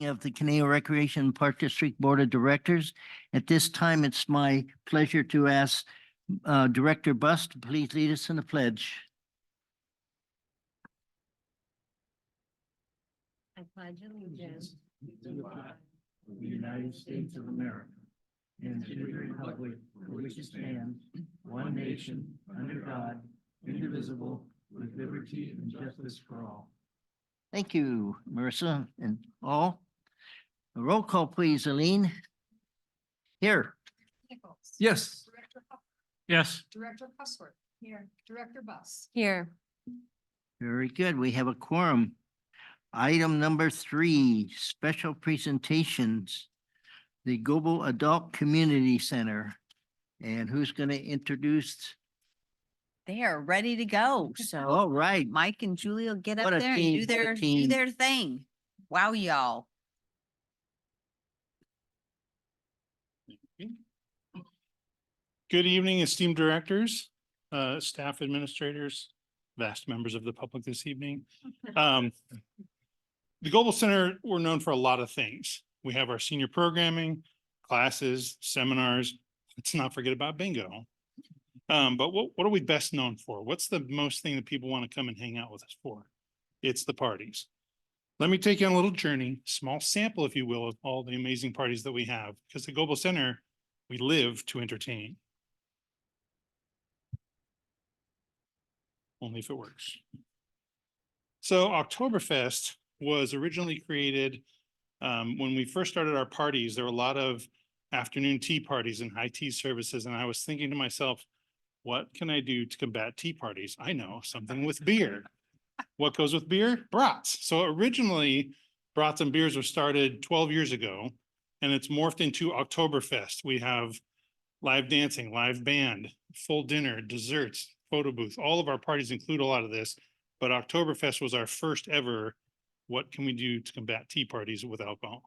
of the Conejo Recreation and Park District Board of Directors. At this time, it's my pleasure to ask Director Buss to please lead us in the pledge. I pledge allegiance To the flag of the United States of America and to the republic for which it stands, one nation, under God, indivisible, with liberty and justice for all. Thank you, Marissa and all. A roll call, please, Aline. Here. Nichols. Yes. Director Huff, Yes. Director Cussworth. Here. Director Buss. here. Very good. We have a quorum. Item number 3, special presentations. The Global Adult Community Center. And who's going to introduce? They are ready to go. So All right. Mike and Julie will get up What a there team, and do what a their team. thing. Wow, y'all. Good evening, esteemed directors, staff administrators, vast members of the public this evening. The Global Center, we're known for a lot of things. We have our senior programming, classes, seminars. Let's not forget about bingo. But what are we best known for? What's the most thing that people want to come and hang out with us for? It's the parties. Let me take you on a little journey, small sample, if you will, of all the amazing parties that we have. Because the Global Center, we live to entertain. Only if it works. So Oktoberfest was originally created when we first started our parties. There were a lot of afternoon tea parties and high tea services. And I was thinking to myself, what can I do to combat tea parties? I know something with beer. What goes with beer? Brats. So originally, brats and beers were started 12 years ago, and it's morphed into Oktoberfest. We have live dancing, live band, full dinner, desserts, photo booth. All of our parties include a lot of this, but Oktoberfest was our first ever, what can we do to combat tea parties with alcohol?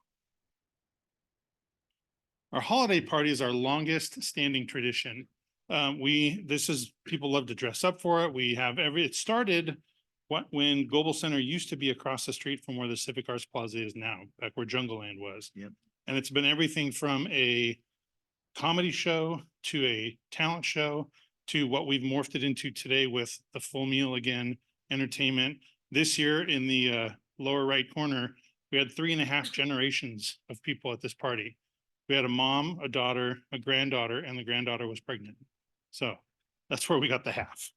Our holiday party is our longest standing tradition. People love to dress up for it. It started when Global Center used to be across the street from where the Civic Arts Plaza is now, back where Jungle Land was. Yep. And it's been everything from a comedy show to a talent show to what we've morphed it into today with the full meal again, entertainment. This year in the lower right corner, we had 3.5 generations of people at this party. We had a mom, a daughter, a granddaughter, and the granddaughter was pregnant. So that's where we got the half.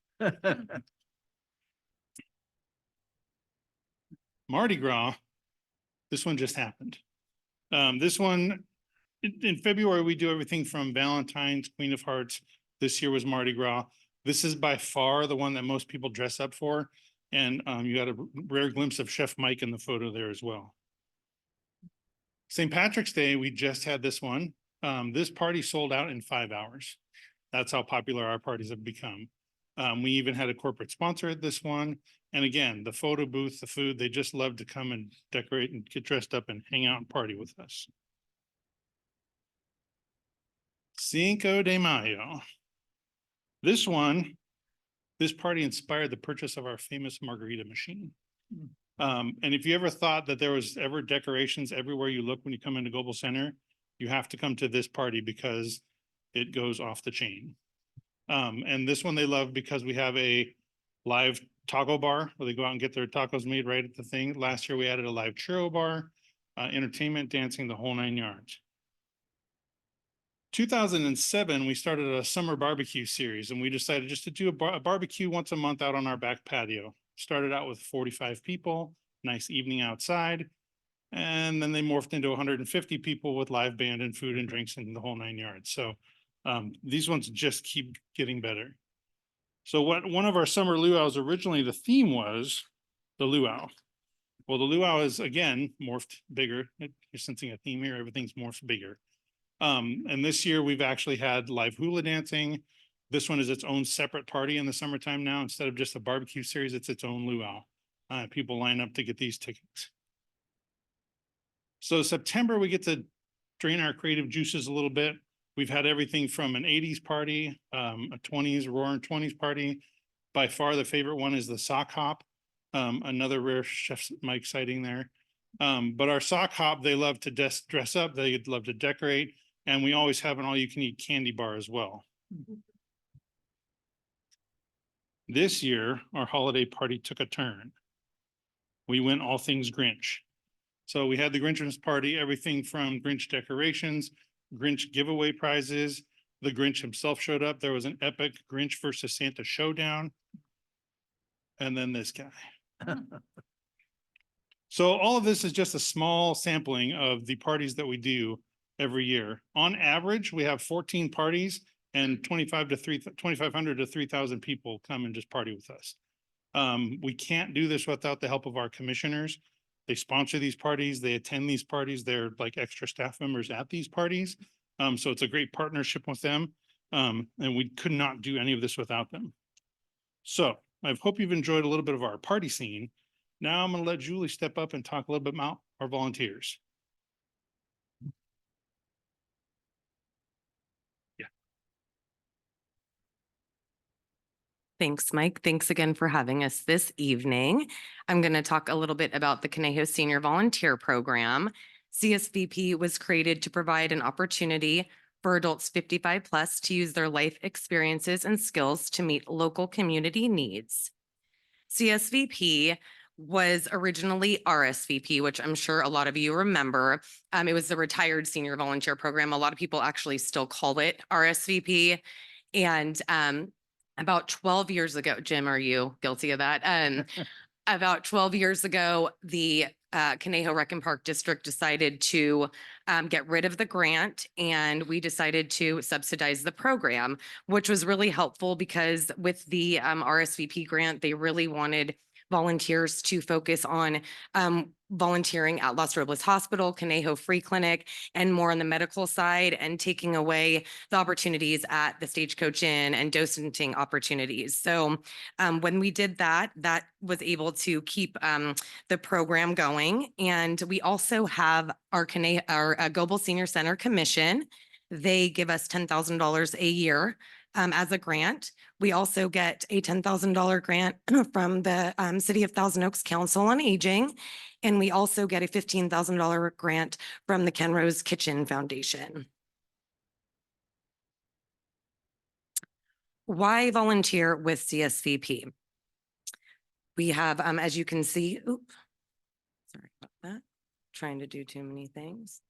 Mardi Gras, this one just happened. This one, in February, we do everything from Valentine's, Queen of Hearts. This year was Mardi Gras. This is by far the one that most people dress up for. And you got a rare glimpse of Chef Mike in the photo there as well. St. Patrick's Day, we just had this one. This party sold out in 5 hours. That's how popular our parties have become. We even had a corporate sponsor at this one. And again, the photo booth, the food, they just love to come and decorate and get dressed up and hang out and party with us. Cinco de Mayo. This party inspired the purchase of our famous margarita machine. And if you ever thought that there was ever decorations everywhere you look when you come into Global Center, you have to come to this party because it goes off the chain. And this one they love because we have a live taco bar where they go out and get their tacos made right at the thing. Last year we added a live churro bar, entertainment, dancing, the whole 9 yards. 2007, we started a summer barbecue series, and we decided just to do a barbecue once a month out on our back patio. Started out with 45 people, nice evening outside, and then they morphed into 150 people with live band and food and drinks and the whole 9 yards. So these ones just keep getting better. So one of our summer luau's originally, the theme was the luau. Well, the luau is again morphed bigger. You're sensing a theme here. Everything's morphed bigger. And this year we've actually had live hula dancing. This one is its own separate party in the summertime now. Instead of just a barbecue series, it's its own luau. People line up to get these tickets. So September, we get to drain our creative juices a little bit. We've had everything from an 80s party, a 20s, roaring 20s party. By far the favorite one is the sock hop. Another rare Chef Mike sighting there. But our sock hop, they love to dress up, they love to decorate, and we always have an all-you-can-eat candy bar as well. This year, our holiday party took a turn. We went all things Grinch. So we had the Grinchmas party, everything from Grinch decorations, Grinch giveaway prizes. The Grinch himself showed up. There was an epic Grinch versus Santa showdown. And then this guy. So all of this is just a small sampling of the parties that we do every year. On average, we have 14 parties and 2,500 to 3,000 people come and just party with us. We can't do this without the help of our commissioners. They sponsor these parties, they attend these parties, they're like extra staff members at these parties. So it's a great partnership with them. And we could not do any of this without them. So I hope you've enjoyed a little bit of our party scene. Now I'm going to let Julie step up and talk a little bit about our volunteers. Thanks, Mike. Thanks again for having us this evening. I'm going to talk a little bit about the Conejo Senior Volunteer Program. CSVP was created to provide an opportunity for adults 55 plus to use their life experiences and skills to meet local community needs. CSVP was originally RSVP, which I'm sure a lot of you remember. It was the Retired Senior Volunteer Program. A lot of people actually still call it RSVP. And about 12 years ago, Jim, are you guilty of that? About 12 years ago, the Conejo Rec and Park District decided to get rid of the grant, and we decided to subsidize the program, which was really helpful because with the RSVP grant, they really wanted volunteers to focus on volunteering at Los Robles Hospital, Conejo Free Clinic, and more on the medical side, and taking away the opportunities at the Stagecoach Inn and docenting opportunities. So when we did that, that was able to keep the program going. And we also have our Global Senior Center Commission. They give us $10,000 a year as a grant. We also get a $10,000 grant from the City of Thousand Oaks Council on Aging. And we also get a $15,000 grant from the Ken Rose Kitchen Foundation. Why volunteer with CSVP? We have, as you can see, sorry about that, trying to do too many things.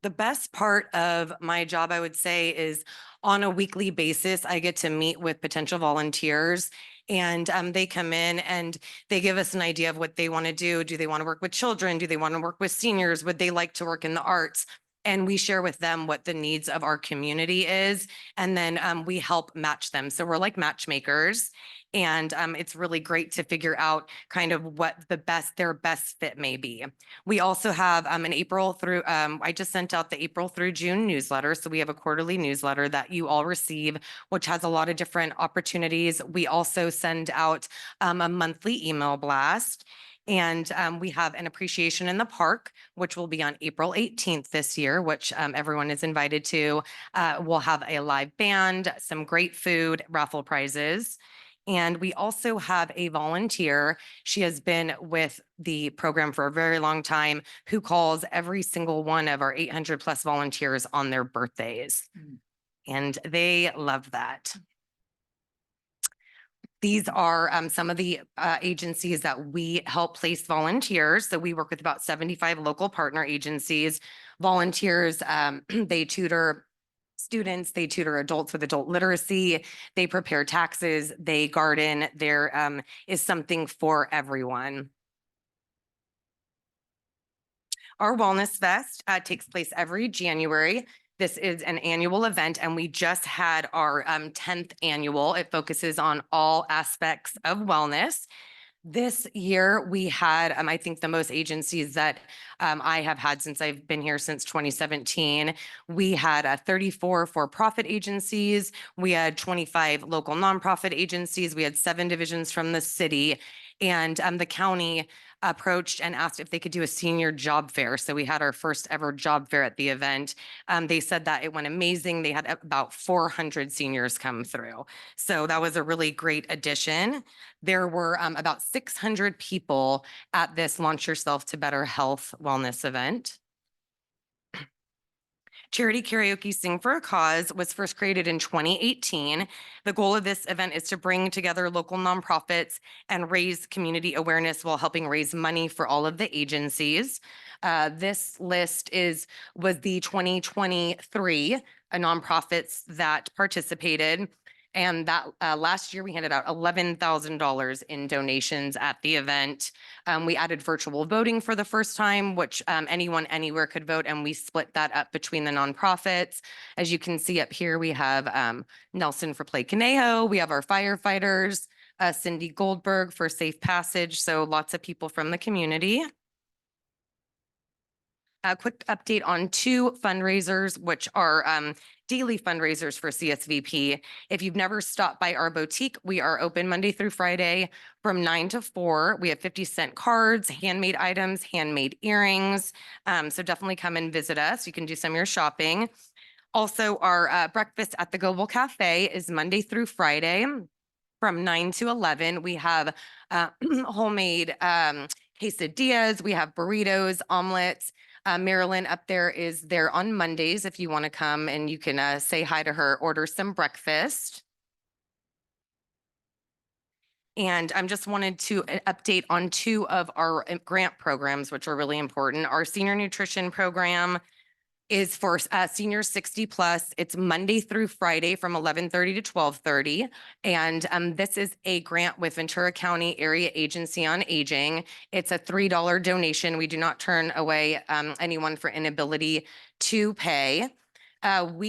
The best part of my job, I would say, is on a weekly basis, I get to meet with potential volunteers, and they come in and they give us an idea of what they want to do. Do they want to work with children? Do they want to work with seniors? Would they like to work in the arts? And we share with them what the needs of our community is. And then we help match them. So we're like matchmakers. And it's really great to figure out kind of what their best fit may be. We also have an April through, I just sent out the April through June newsletter. So we have a quarterly newsletter that you all receive, which has a lot of different opportunities. We also send out a monthly email blast. And we have an appreciation in the park, which will be on April 18th this year, which everyone is invited to. We'll have a live band, some great food, raffle prizes. And we also have a volunteer. She has been with the program for a very long time, who calls every single one of our 800 plus volunteers on their birthdays. And they love that. These are some of the agencies that we help place volunteers. So we work with about 75 local partner agencies. Volunteers, they tutor students, they tutor adults with adult literacy, they prepare taxes, they garden. There is something for everyone. Our Wellness Fest takes place every January. This is an annual event, and we just had our 10th annual. It focuses on all aspects of wellness. This year we had, I think, the most agencies that I have had since I've been here since 2017. We had 34 for-profit agencies. We had 25 local nonprofit agencies. We had 7 divisions from the city. And the county approached and asked if they could do a senior job fair. So we had our first ever job fair at the event. They said that it went amazing. They had about 400 seniors come through. So that was a really great addition. There were about 600 people at this Launch Yourself to Better Health Wellness event. Charity Karaoke Sing for a Cause was first created in 2018. The goal of this event is to bring together local nonprofits and raise community awareness while helping raise money for all of the agencies. This list was the 2023 nonprofits that participated. And that last year we handed out $11,000 in donations at the event. We added virtual voting for the first time, which anyone anywhere could vote, and we split that up between the nonprofits. As you can see up here, we have Nelson for Play Conejo. We have our firefighters, Cindy Goldberg for Safe Passage. So lots of people from the community. A quick update on two fundraisers, which are daily fundraisers for CSVP. If you've never stopped by our boutique, we are open Monday through Friday from 9 to 4. We have 50-cent cards, handmade items, handmade earrings. So definitely come and visit us. You can do some of your shopping. Also, our breakfast at the Global Cafe is Monday through Friday from 9 to 11. We have homemade quesadillas. We have burritos, omelets. Marilyn up there is there on Mondays if you want to come and you can say hi to her, order some breakfast. And I just wanted to update on two of our grant programs, which are really important. Our senior nutrition program is for seniors 60 plus. It's Monday through Friday from 11:30 to 12:30. And this is a grant with Ventura County Area Agency on Aging. It's a $3 donation. We do not turn away anyone for inability to pay.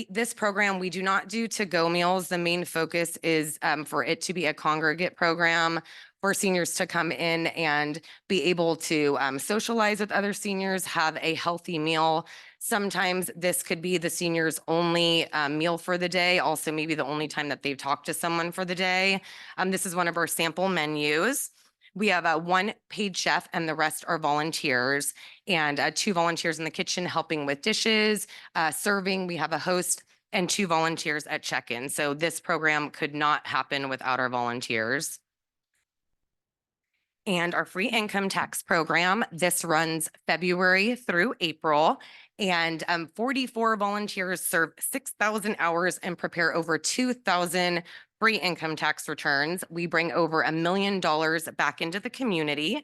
This program, we do not do to-go meals. The main focus is for it to be a congregate program for seniors to come in and be able to socialize with other seniors, have a healthy meal. Sometimes this could be the seniors' only meal for the day, also maybe the only time that they've talked to someone for the day. This is one of our sample menus. We have one paid chef and the rest are volunteers, and 2 volunteers in the kitchen helping with dishes, serving. We have a host and 2 volunteers at check-in. So this program could not happen without our volunteers. And our free income tax program, this runs February through April. And 44 volunteers serve 6,000 hours and prepare over 2,000 free income tax returns. We bring over $1 million back into the community.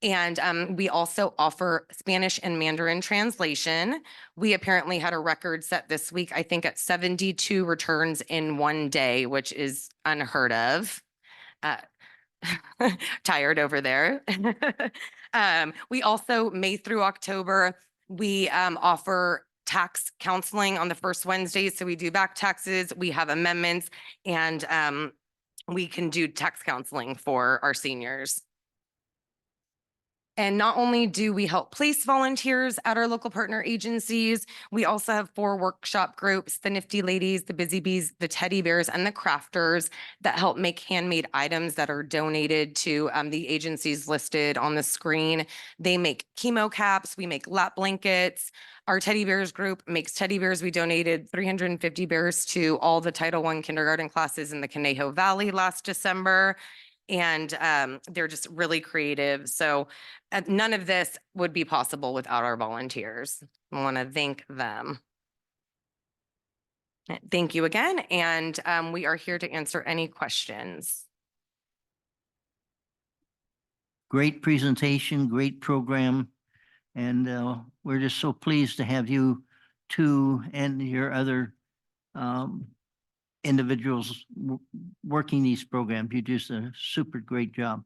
And we also offer Spanish and Mandarin translation. We apparently had a record set this week, I think at 72 returns in one day, which is unheard of. Tired over there. We also, May through October, we offer tax counseling on the first Wednesdays. So we do back taxes, we have amendments, and we can do tax counseling for our seniors. And not only do we help place volunteers at our local partner agencies, we also have 4 workshop groups, the Nifty Ladies, the Busy Bees, the Teddy Bears, and the Crafters that help make handmade items that are donated to the agencies listed on the screen. They make chemo caps, we make lap blankets. Our Teddy Bears group makes teddy bears. We donated 350 bears to all the Title I kindergarten classes in the Conejo Valley last December. And they're just really creative. So none of this would be possible without our volunteers. I want to thank them. Thank you again. And we are here to answer any questions. Great presentation, great program. And we're just so pleased to have you two and your other individuals working these programs. You do a super great job.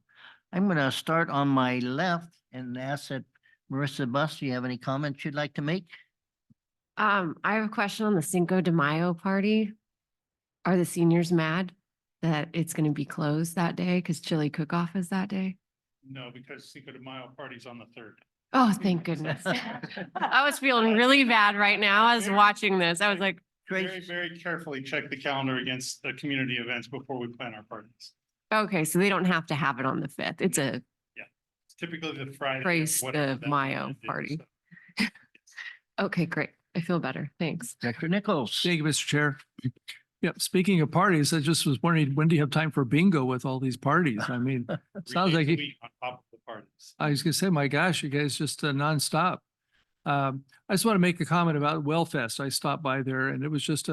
I'm going to start on my left and ask that Marissa Buss, do you have any comments you'd like to make? I have a question on the Cinco de Mayo party. Are the seniors mad that it's going to be closed that day because chili cook-off is that day? No, because Cinco de Mayo party's on the 3rd. Oh, thank goodness. I was feeling really bad right now. I was watching this. I was like, Very, very carefully check the calendar against the community events before we plan our parties. okay, so they don't have to have it on the 5th. It's a, Typically the Friday. of Praise whatever the that Mayo weekend is, party. so. Okay, great. I feel better. Thanks. Director Nichols. Thank you, Mr. Chair. Yep, speaking of parties, I just was wondering, when do you have time for bingo with all these parties? I mean, 3 sounds days like a you- week on top of the parties. I was gonna say, my gosh, you guys just nonstop. I just want to make a comment about Wellfest. I stopped by there and it was just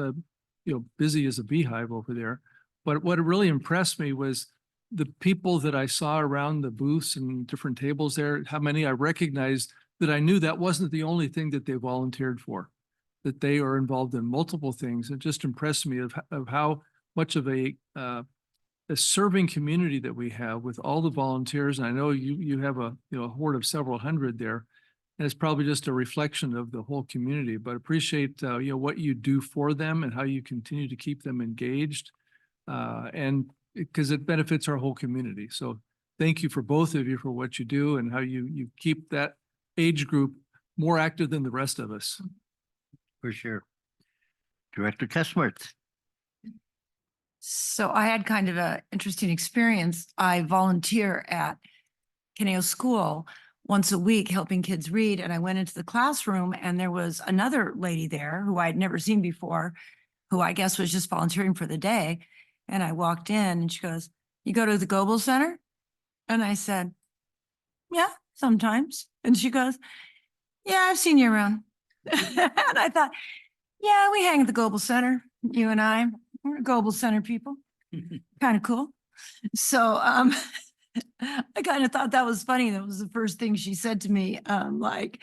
busy as a beehive over there. But what really impressed me was the people that I saw around the booths and different tables there, how many I recognized that I knew that wasn't the only thing that they volunteered for, that they are involved in multiple things. It just impressed me of how much of a serving community that we have with all the volunteers. And I know you have a horde of several hundred there. And it's probably just a reflection of the whole community, but appreciate what you do for them and how you continue to keep them engaged. And because it benefits our whole community. So thank you for both of you for what you do and how you keep that age group more active than the rest of us. For sure. Director Tessworth. So I had kind of an interesting experience. I volunteer at Conejo School once a week helping kids read. And I went into the classroom and there was another lady there who I'd never seen before, who I guess was just volunteering for the day. And I walked in and she goes, "You go to the Goebel Center?" And I said, "Yeah, sometimes." And she goes, "Yeah, I've seen you around." And I thought, yeah, we hang at the Goebel Center, you and I. We're Goebel Center people. Kind of cool. So I kind of thought that was funny. That was the first thing she said to me. Like,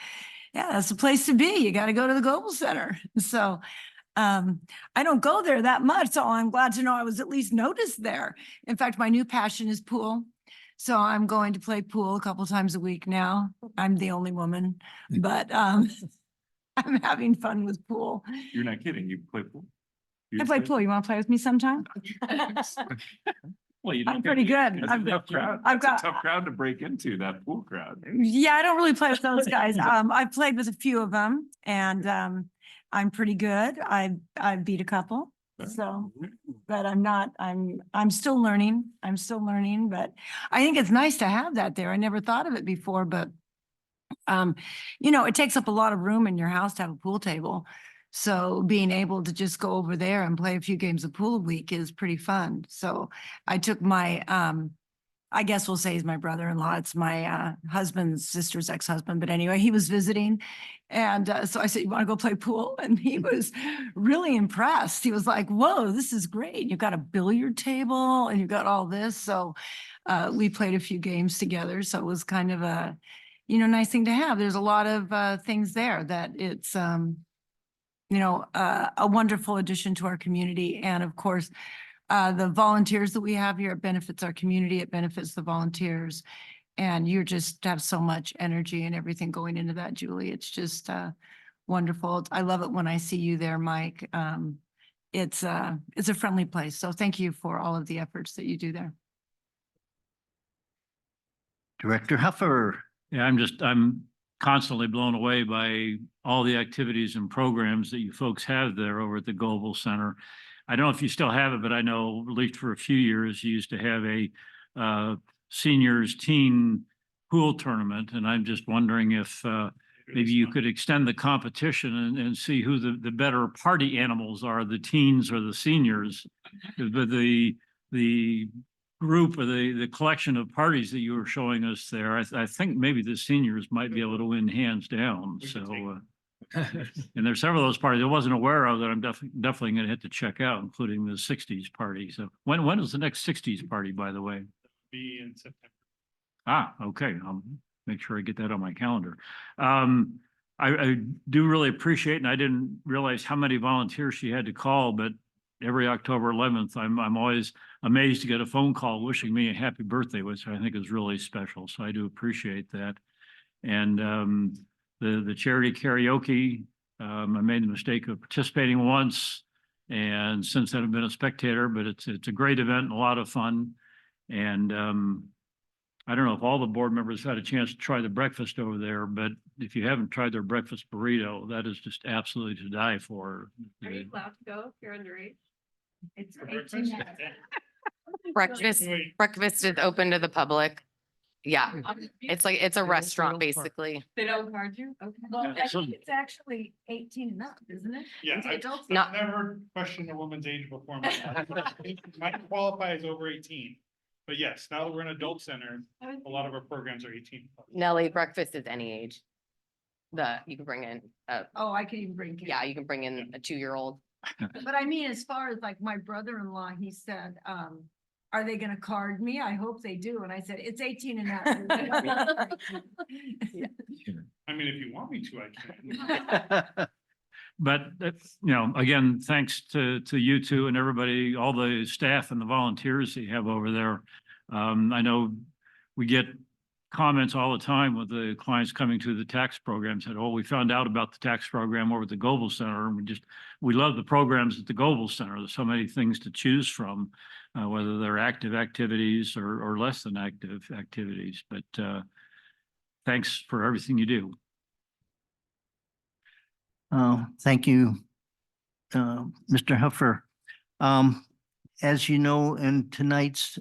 yeah, that's the place to be. You got to go to the Goebel Center. So I don't go there that much. So I'm glad to know I was at least noticed there. In fact, my new passion is pool. So I'm going to play pool a couple times a week now. I'm the only woman, but I'm having fun with pool. You're not kidding. You play pool? I play pool. You want to play with me sometime? Well, you I'm don't pretty get- good. That's a I've tough crowd. I've That's a got- tough crowd to break into, that pool crowd. Yeah, I don't really play with those guys. I've played with a few of them and I'm pretty good. I've beat a couple. So, but I'm still learning. I'm still learning, but I think it's nice to have that there. I never thought of it before, but it takes up a lot of room in your house to have a pool table. So being able to just go over there and play a few games of pool a week is pretty fun. So I took my, I guess we'll say he's my brother-in-law. It's my husband's sister's ex-husband. But anyway, he was visiting. And so I said, "You want to go play pool?" And he was really impressed. He was like, "Whoa, this is great. You've got a billiard table and you've got all this." So we played a few games together. So it was kind of a, nice thing to have. There's a lot of things there that it's, a wonderful addition to our community. And of course, the volunteers that we have here, it benefits our community, it benefits the volunteers. And you just have so much energy and everything going into that, Julie. It's just wonderful. I love it when I see you there, Mike. It's a friendly place. So thank you for all of the efforts that you do there. Director Huffer. Yeah, I'm constantly blown away by all the activities and programs that you folks have there over at the Goebel Center. I don't know if you still have it, but I know at least for a few years, you used to have a seniors teen pool tournament. And I'm just wondering if maybe you could extend the competition and see who the better party animals are, the teens or the seniors. But the group or the collection of parties that you were showing us there, I think maybe the seniors might be able to win hands down. So, and there's several of those parties I wasn't aware of that I'm definitely going to hit to check out, including the 60s party. So when is the next 60s party, by the way? Be in September. Ah, okay. I'll make sure I get that on my calendar. I do really appreciate, and I didn't realize how many volunteers she had to call, but every October 11th, I'm always amazed to get a phone call wishing me a happy birthday, which I think is really special. So I do appreciate that. And the charity karaoke, I made the mistake of participating once, and since then I've been a spectator, but it's a great event and a lot of fun. And I don't know if all the board members had a chance to try the breakfast over there, but if you haven't tried their breakfast burrito, that is just absolutely to die for. Are you allowed to go if you're underage? It's For breakfast? Breakfast is open to the public. Yeah, it's like, it's a restaurant, basically. They don't charge you? Okay. Well, I think it's actually 18 and up, isn't it? Yeah, Not- I've never questioned a woman's age before. Might qualify as over 18. But yes, now that we're an adult center, a lot of our programs are 18. Nelly, breakfast is any age. You can bring in, Oh, I can even bring kids. yeah, you can bring in a 2-year-old. But I mean, as far as like my brother-in-law, he said, are they gonna card me? I hope they do. And I said, it's 18 and up. I mean, if you want me to, I can. But again, thanks to you two and everybody, all the staff and the volunteers that you have over there. I know we get comments all the time with the clients coming to the tax program, said, oh, we found out about the tax program over at the Global Center. And we love the programs at the Global Center. There's so many things to choose from, whether they're active activities or less than active activities. But thanks for everything you do. Thank you, Mr. Huffer. As you know, in tonight's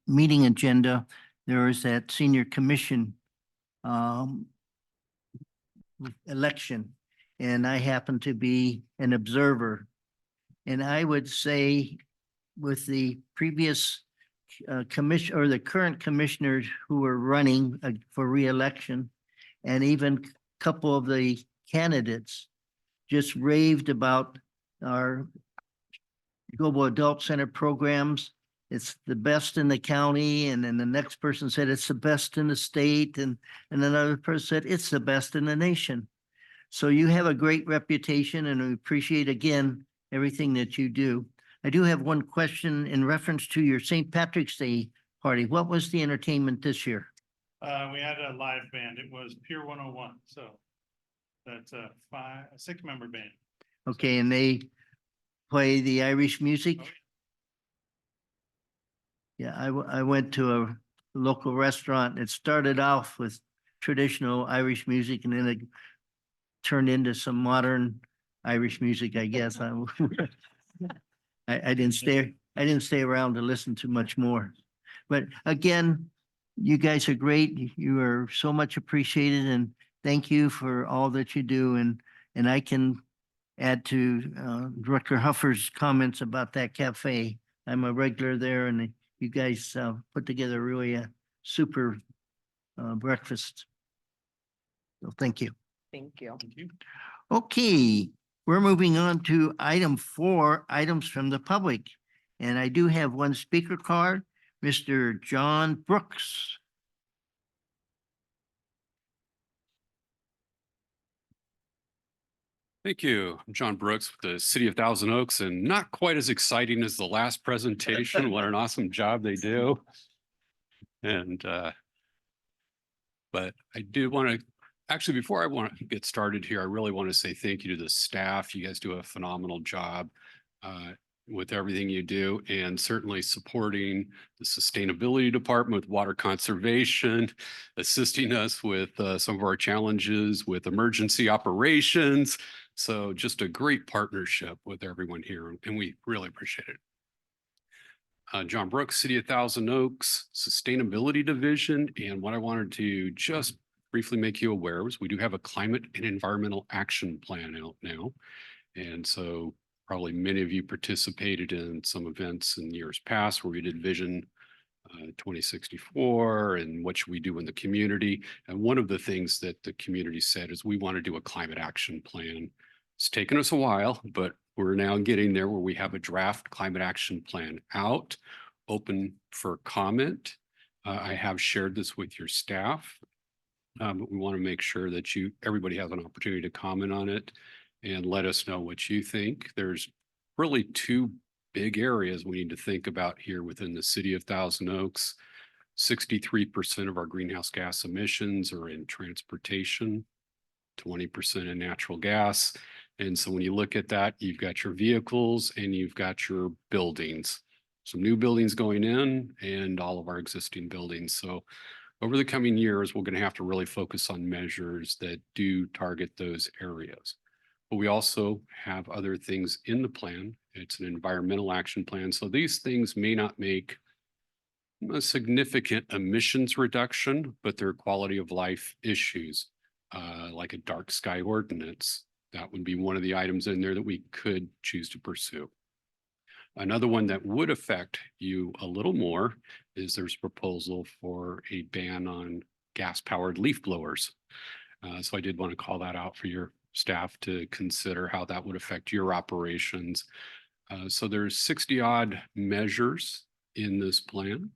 meeting agenda, there is that senior commission election, and I happen to be an observer. And I would say with the previous commission or the current commissioners who are running for reelection, and even a couple of the candidates just raved about our Global Adult Center programs. It's the best in the county. And then the next person said it's the best in the state. And another person said it's the best in the nation. So you have a great reputation, and we appreciate again everything that you do. I do have one question in reference to your St. Patrick's Day party. What was the entertainment this year? We had a live band. It was Pier 101. So that's a 6-member band. Okay, and they play the Irish music? Oh, yeah, I went to a local restaurant. It started off with traditional Irish music, and then it turned into some modern Irish music, I guess. I didn't stay around to listen to much more. But again, you guys are great. You are so much appreciated, and thank you for all that you do. And I can add to Director Huffer's comments about that cafe. I'm a regular there, and you guys put together really a super breakfast. So thank you. Thank you. Thank you. Okay, we're moving on to item 4, items from the public. And I do have one speaker card, Mr. John Brooks. Thank you. I'm John Brooks with the City of Thousand Oaks, and not quite as exciting as the last presentation. What an awesome job they do. And but I do want to actually, before I want to get started here, I really want to say thank you to the staff. You guys do a phenomenal job with everything you do, and certainly supporting the sustainability department with water conservation, assisting us with some of our challenges with emergency operations. So just a great partnership with everyone here, and we really appreciate it. John Brooks, City of Thousand Oaks, Sustainability Division. And what I wanted to just briefly make you aware was we do have a climate and environmental action plan out now. And so probably many of you participated in some events in years past where we did Vision 2064 and what should we do in the community. And one of the things that the community said is we want to do a climate action plan. It's taken us a while, but we're now getting there where we have a draft climate action plan out, open for comment. I have shared this with your staff, but we want to make sure that everybody has an opportunity to comment on it and let us know what you think. There's really 2 big areas we need to think about here within the City of Thousand Oaks. 63% of our greenhouse gas emissions are in transportation, 20% in natural gas. And so when you look at that, you've got your vehicles and you've got your buildings, some new buildings going in and all of our existing buildings. So over the coming years, we're going to have to really focus on measures that do target those areas. But we also have other things in the plan. It's an environmental action plan. So these things may not make a significant emissions reduction, but there are quality of life issues, like a dark sky ordinance. That would be one of the items in there that we could choose to pursue. Another one that would affect you a little more is there's proposal for a ban on gas-powered leaf blowers. So I did want to call that out for your staff to consider how that would affect your operations. So there's 60 odd measures in this plan.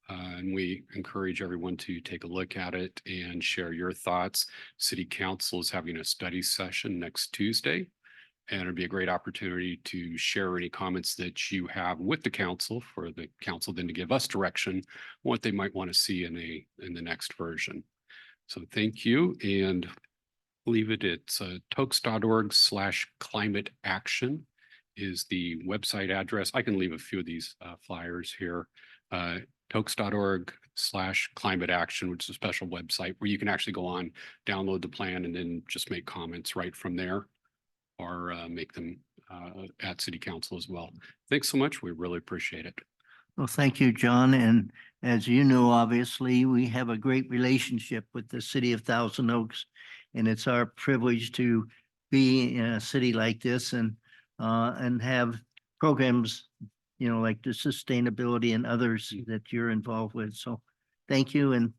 And we encourage everyone to take a look at it and share your thoughts. City Council is having a study session next Tuesday. And it'd be a great opportunity to share any comments that you have with the council for the council then to give us direction, what they might want to see in the next version. So thank you, and leave it at tokes.org/climate action is the website address. I can leave a few of these flyers here. Tokes.org/climate action, which is a special website where you can actually go on, download the plan, and then just make comments right from there, or make them at City Council as well. Thanks so much. We really appreciate it. Well, thank you, John. And as you know, obviously, we have a great relationship with the city of Thousand Oaks. And it's our privilege to be in a city like this and have programs, like the sustainability and others that you're involved with. So thank you, and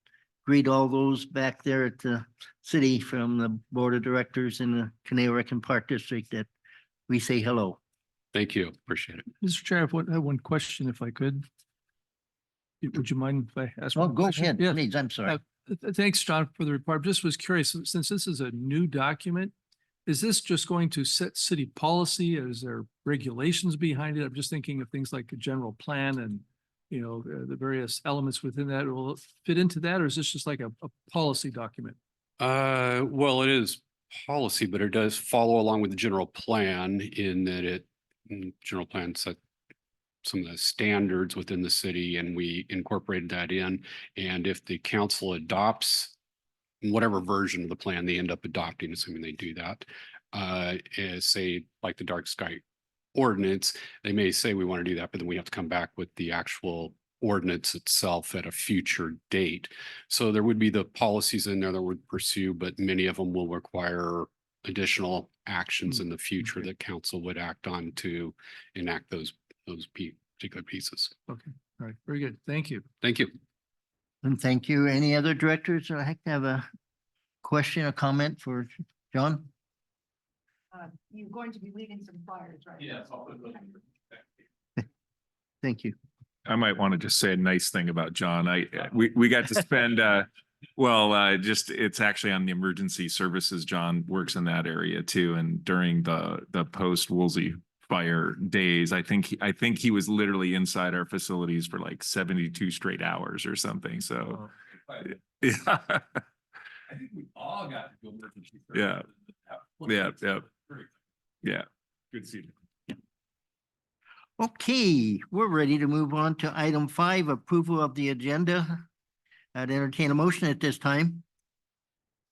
greet all those back there at the city from the Board of Directors in the Conejo Rec Park District that we say hello. Thank you. Appreciate it. Mr. Chair, I have one question if I could. Would you mind if I ask? Oh, one go question? ahead, Yeah. please. I'm sorry. Thanks, John, for the report. Just was curious, since this is a new document, is this just going to set city policy? Is there regulations behind it? I'm just thinking of things like a general plan and, the various elements within that. Will it fit into that, or is this just like a policy document? Well, it is policy, but it does follow along with the general plan in that general plan set some of the standards within the city, and we incorporated that in. And if the council adopts whatever version of the plan they end up adopting, assuming they do that, is say like the dark sky ordinance, they may say we want to do that, but then we have to come back with the actual ordinance itself at a future date. So there would be the policies in there that would pursue, but many of them will require additional actions in the future that council would act on to enact those particular pieces. Okay, all right, very good. Thank you. Thank you. And thank you. Any other directors? I have a question, a comment for John? You're going to be leaving some flyers, right? Yes. Thank you. I might want to just say a nice thing about John. We got to spend it's actually on the emergency services. John works in that area too. And during the post Woolsey fire days, I think he was literally inside our facilities for like 72 straight hours or something. So yeah. I think we all got to go emergency services. Yeah. Good to see you. Okay, we're ready to move on to item 5, approval of the agenda. I'd entertain a motion at this time.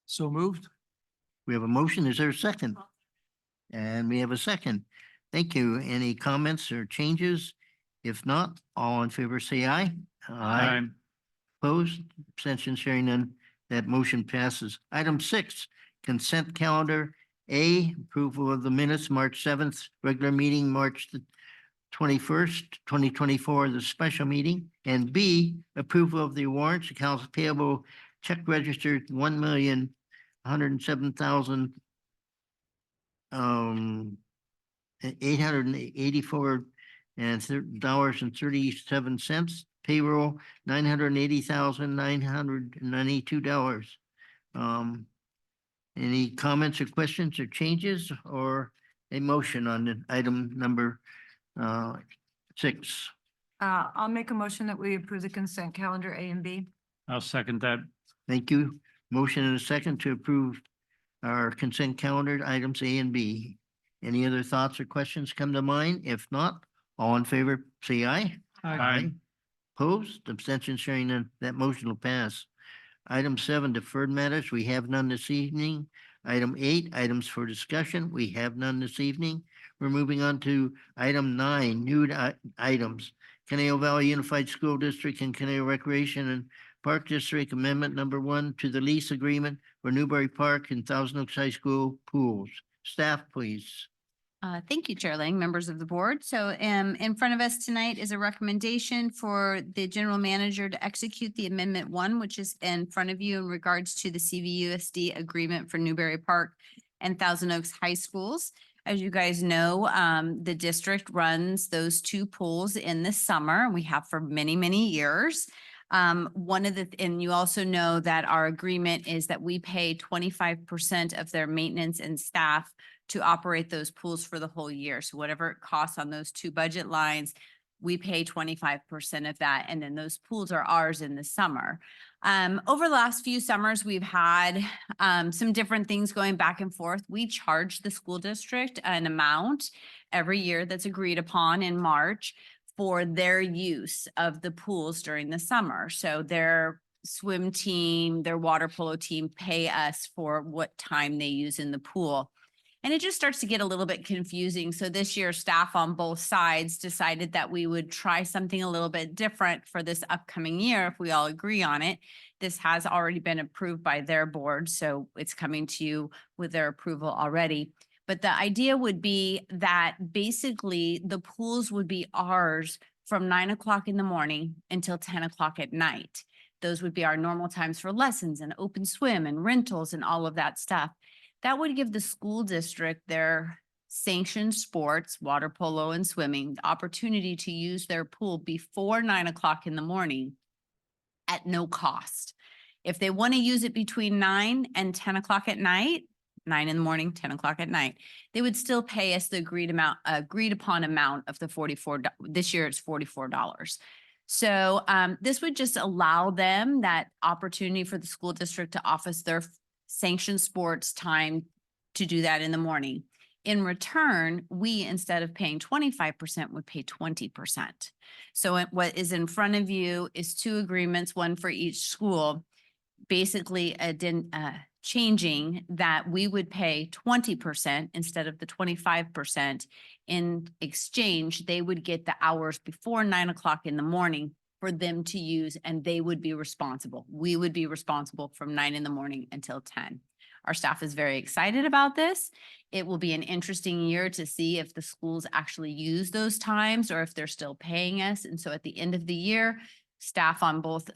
So moved. We have a motion. Is there a second? And we have a second. Thank you. Any comments or changes? If not, all in favor say aye. Opposed, abstentions, hearing none. That motion passes. Item 6, consent calendar. A, approval of the minutes, March 7th, regular meeting, March 21st, 2024, the special meeting. And B, approval of the warrants, accounts payable, check registered 1,107,000 $884 and dollars and 37 cents. Payroll $980,992. Any comments or questions or changes or a motion on the item number 6? I'll make a motion that we approve the consent calendar A and B. I'll second that. Thank you. Motion and a second to approve our consent calendar items A and B. Any other thoughts or questions come to mind? If not, all in favor, say aye. Aye. Opposed, abstentions, hearing none, that motion will pass. Item 7, deferred matters, we have none this evening. Item 8, items for discussion, we have none this evening. We're moving on to item 9, new items. Conejo Valley Unified School District and Conejo Recreation and Park District Amendment Number 1 to the lease agreement for Newbury Park and Thousand Oaks High School pools. Staff, please. Thank you, Chair Lang, members of the board. So in front of us tonight is a recommendation for the general manager to execute the Amendment 1, which is in front of you in regards to the CVUSD agreement for Newbury Park and Thousand Oaks High Schools. As you guys know, the district runs those two pools in the summer. We have for many, many years. And you also know that our agreement is that we pay 25% of their maintenance and staff to operate those pools for the whole year. So whatever it costs on those two budget lines, we pay 25% of that. And then those pools are ours in the summer. Over the last few summers, we've had some different things going back and forth. We charge the school district an amount every year that's agreed upon in March for their use of the pools during the summer. So their swim team, their water polo team pay us for what time they use in the pool. And it just starts to get a little bit confusing. So this year, staff on both sides decided that we would try something a little bit different for this upcoming year if we all agree on it. This has already been approved by their board, so it's coming to you with their approval already. But the idea would be that basically the pools would be ours from 9 o'clock in the morning until 10 o'clock at night. Those would be our normal times for lessons and open swim and rentals and all of that stuff. That would give the school district their sanctioned sports, water polo and swimming, the opportunity to use their pool before 9 o'clock in the morning at no cost. If they want to use it between 9 and 10 o'clock at night, 9 in the morning, 10 o'clock at night, they would still pay us the agreed upon amount of the $44. This year it's $44. So this would just allow them that opportunity for the school district to office their sanctioned sports time to do that in the morning. In return, we, instead of paying 25%, would pay 20%. So what is in front of you is two agreements, one for each school, basically changing that we would pay 20% instead of the 25%. In exchange, they would get the hours before 9 o'clock in the morning for them to use, and they would be responsible. We would be responsible from 9 in the morning until 10. Our staff is very excited about this. It will be an interesting year to see if the schools actually use those times or if they're still paying us. And so at the end of the year, staff on both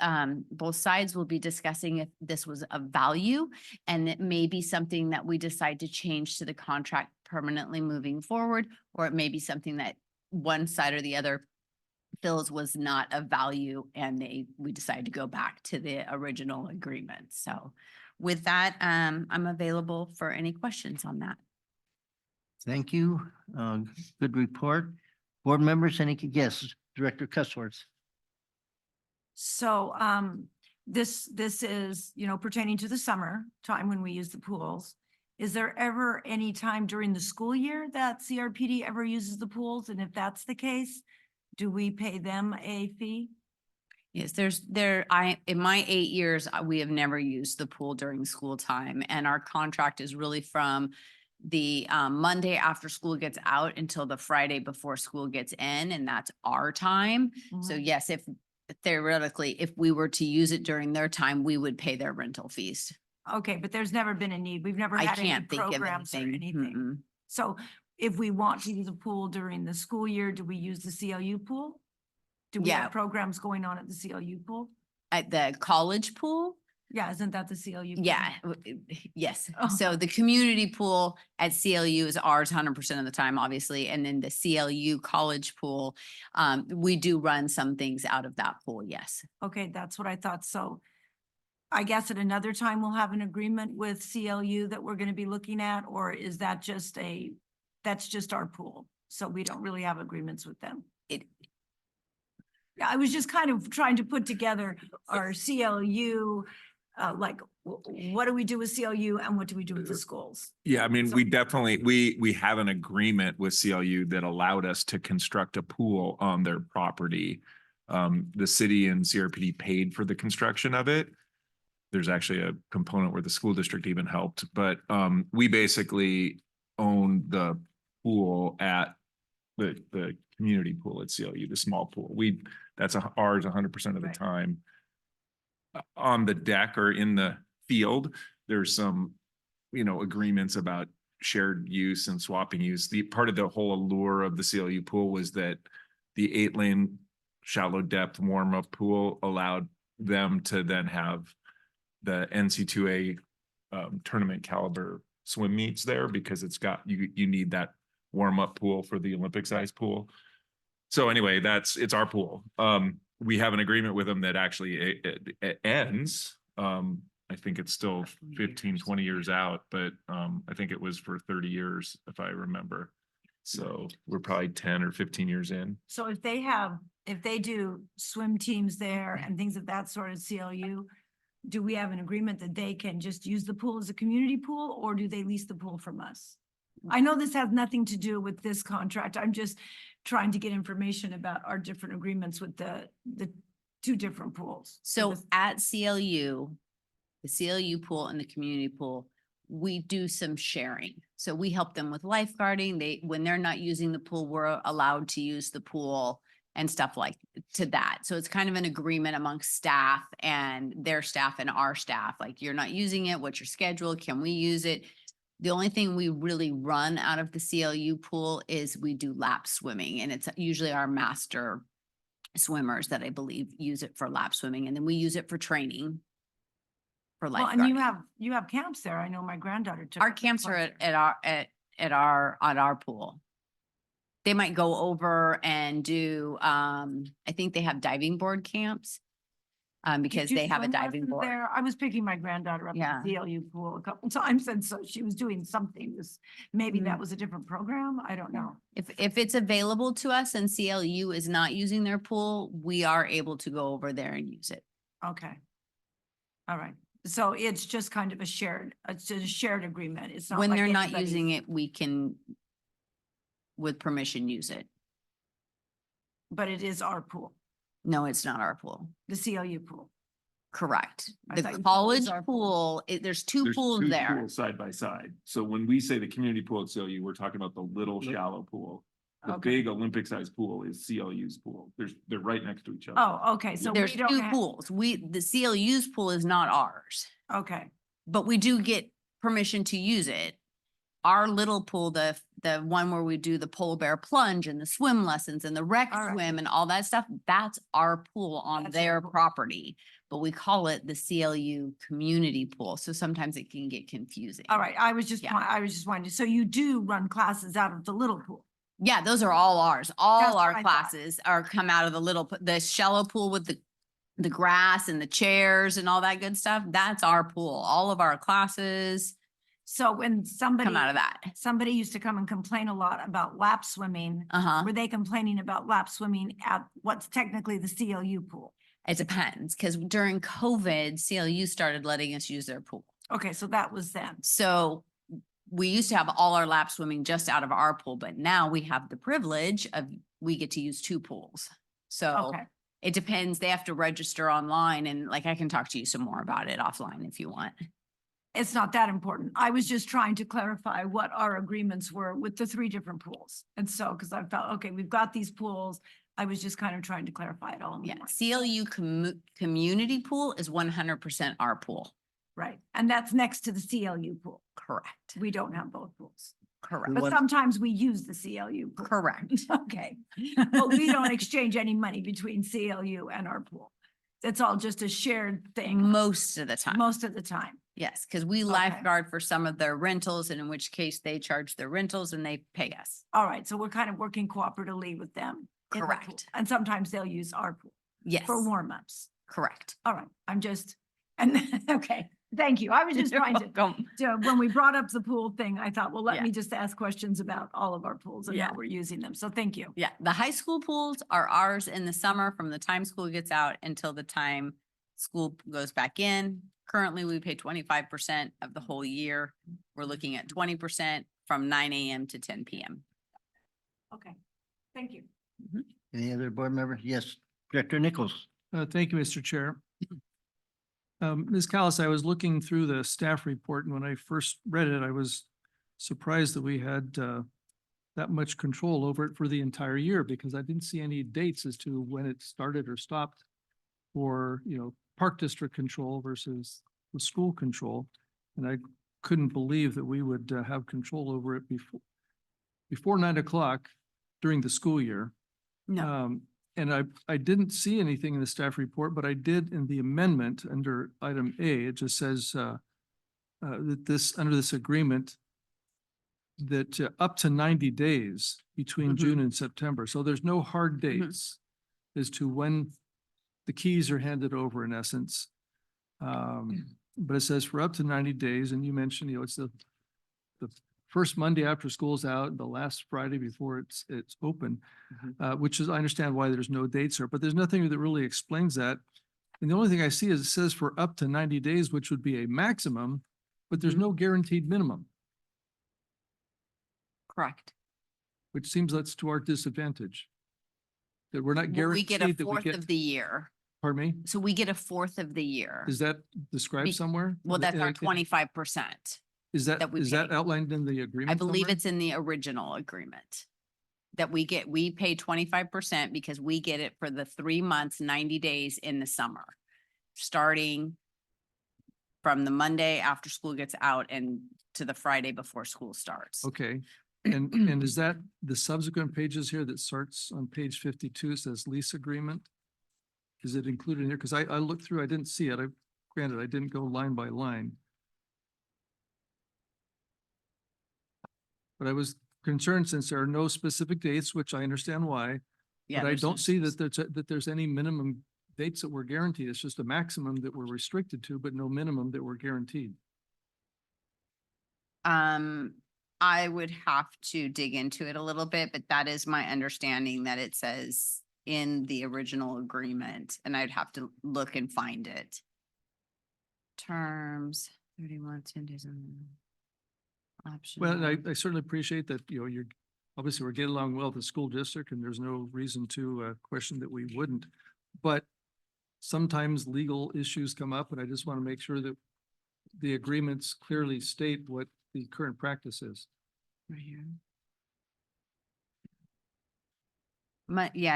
sides will be discussing if this was of value, and it may be something that we decide to change to the contract permanently moving forward, or it may be something that one side or the other feels was not of value and we decided to go back to the original agreement. So with that, I'm available for any questions on that. Thank you. Good report. Board members, any guesses? Director Cussworth. So this is, pertaining to the summer time when we use the pools. Is there ever any time during the school year that CRPD ever uses the pools? And if that's the case, do we pay them a fee? Yes, in my 8 years, we have never used the pool during school time, and our contract is really from the Monday after school gets out until the Friday before school gets in, and that's our time. So yes, if theoretically, if we were to use it during their time, we would pay their rental fees. Okay, but there's never been a need. We've never I had any can't think of programs or anything. anything. So if we want to use a pool during the school year, do we use the CLU pool? Do we Yeah. have programs going on at the CLU pool? At the college pool? Yeah, isn't that the CLU? pool? Yeah, yes. Oh. So the community pool at CLU is ours 100% of the time, obviously. And then the CLU college pool, we do run some things out of that pool, yes. Okay, that's what I thought. So I guess at another time we'll have an agreement with CLU that we're going to be looking at, or is that that's just our pool? So we don't really have agreements with them. Yeah, I was just kind of trying to put together our CLU, what do we do with CLU and what do we do with the schools? Yeah, I mean, So- we definitely, we have an agreement with CLU that allowed us to construct a pool on their property. The city and CRPD paid for the construction of it. There's actually a component where the school district even helped, but we basically own the pool at the community pool at CLU, the small pool. That's ours 100% of the Right. time. On the deck or in the field, there's some, agreements about shared use and swapping use. The part of the whole allure of the CLU pool was that the 8-lane shallow depth warm-up pool allowed them to then have the NC2A tournament caliber swim meets there, because it's got, you need that warm-up pool for the Olympic size pool. So anyway, it's our pool. We have an agreement with them that actually it ends. I think it's still 15, 20 years out, but I think it was for 30 years, if I remember. So we're probably 10 or 15 years in. So if they do swim teams there and things of that sort at CLU, do we have an agreement that they can just use the pool as a community pool, or do they lease the pool from us? I know this has nothing to do with this contract. I'm just trying to get information about our different agreements with the two different pools. So this- at CLU, the CLU pool and the community pool, we do some sharing. So we help them with lifeguarding. When they're not using the pool, we're allowed to use the pool and stuff like to that. So it's kind of an agreement amongst staff and their staff and our staff. Like, you're not using it, what's your schedule? Can we use it? The only thing we really run out of the CLU pool is we do lap swimming, and it's usually our master swimmers that I believe use it for lap swimming. And then we use it for training. For Well, and you lifeguarding. have camps there. I know my granddaughter took. Our a camps are class at there. our pool. They might go over and do, I think they have diving board camps. Did Because you they have a swim diving lessons board. there? I was picking my granddaughter up Yeah. at the CLU pool a couple times, and so she was doing something. Maybe Mm. that was a different program. I don't know. If it's available to us and CLU is not using their pool, we are able to go over there and use it. Okay. All right. So it's just kind of it's a shared agreement. It's not When like they're not anybody's- using it, we can, with permission, use it. But it is our pool, No, it's not our pool. the CLU pool. Correct. I The thought you said it was college our pool. pool, there's two There's pools two there. pools side by side. So when we say the community pool at CLU, we're talking about the little shallow pool. The Okay. big Olympic size pool is CLU's pool. They're right next to each other. Oh, okay. So we There's don't two have, pools. The CLU's pool is not ours, okay. but we do get permission to use it. Our little pool, the one where we do the polar bear plunge and the swim lessons and the rec All right. swim and all that stuff, that's our pool on That's your their pool. property. But we call it the CLU community pool. So sometimes it can get confusing. All right. I was just Yeah. wondering. So you do run classes out of the little pool? Yeah, those are all ours. All That's what our I thought. classes are come out of the shallow pool with the grass and the chairs and all that good stuff. That's our pool. All of our classes So when come out of that. somebody used to come and complain a lot about lap swimming, Uh-huh. were they complaining about lap swimming at what's technically the CLU pool? It depends, because during COVID, CLU started letting us use their pool. Okay, so that was then. So we used to have all our lap swimming just out of our pool, but now we have the privilege of, we get to use two pools. So Okay. it depends. They have to register online, and like, I can talk to you some more about it offline if you want. It's not that important. I was just trying to clarify what our agreements were with the three different pools. And so, because I felt, okay, we've got these pools. I was just kind of trying to clarify it all. in Yeah, one. CLU community pool is 100% our pool. Right. And that's next to the CLU pool. Correct. We don't have both pools. Correct. But sometimes we use the CLU pool. Correct. Okay. But we don't exchange any money between CLU and our pool. It's all just a shared thing Most of the time. most of the time. Yes, because we Okay. lifeguard for some of their rentals, and in which case they charge their rentals and they pay us. All right. So we're kind of working cooperatively with them. in the pool. Correct. And sometimes they'll use our pool Yes, for warm-ups. correct. All right. And okay, thank you. I was just trying Welcome. when we brought up the pool thing, I thought, well, let Yeah. me just ask questions about all of our pools and Yeah. how we're using them. So thank you. Yeah, the high school pools are ours in the summer from the time school gets out until the time school goes back in. Currently, we pay 25% of the whole year. We're looking at 20% from 9 AM to 10 PM. Okay, thank you. Any other board member? Yes, Director Nichols. Thank you, Mr. Chair. Ms. Callis, I was looking through the staff report, and when I first read it, I was surprised that we had that much control over it for the entire year, because I didn't see any dates as to when it started or stopped for, park district control versus the school control. And I couldn't believe that we would have control over it before 9 o'clock during the school year. No, And I didn't see anything in the staff report, but I did in the amendment under item A. It just says that under this agreement, that up to 90 days between June and September. So there's no hard dates as to when the keys are handed over, in essence. But it says for up to 90 days, and you mentioned, it's the first Monday after school's out, the last Friday before it's open, which is, I understand why there's no dates there, but there's nothing that really explains that. And the only thing I see is it says for up to 90 days, which would be a maximum, but there's no guaranteed minimum, correct. which seems that's to our disadvantage. That we're not We guaranteed get a that we fourth get, of the year. pardon me, So we get a fourth of the year. is that described Be- somewhere? Well, that's our And- 25%. Is that that, we is that pay. outlined in the I agreement? believe somewhere? it's in the original agreement. That we pay 25% because we get it for the 3 months, 90 days in the summer. Starting from the Monday after school gets out and to the Friday before school starts. Okay, and is that the subsequent pages here that starts on page 52, says lease agreement? Is it included in here? Because I looked through, I didn't see it. Granted, I didn't go line by line. But I was concerned since there are no specific dates, which I understand why, Yeah, but I there's don't no see that there's any minimum dates that we're guaranteed. It's just a maximum that we're restricted to, but no minimum that we're guaranteed. I would have to dig into it a little bit, but that is my understanding that it says in the original agreement, and I'd have to look and find it. Terms, 31, 10 days. Well, and Optional. I certainly appreciate that, you're, obviously we're getting along well with the school district and there's no reason to question that we wouldn't. But sometimes legal issues come up and I just want to make sure that the agreements clearly state what the current practice is. Right here.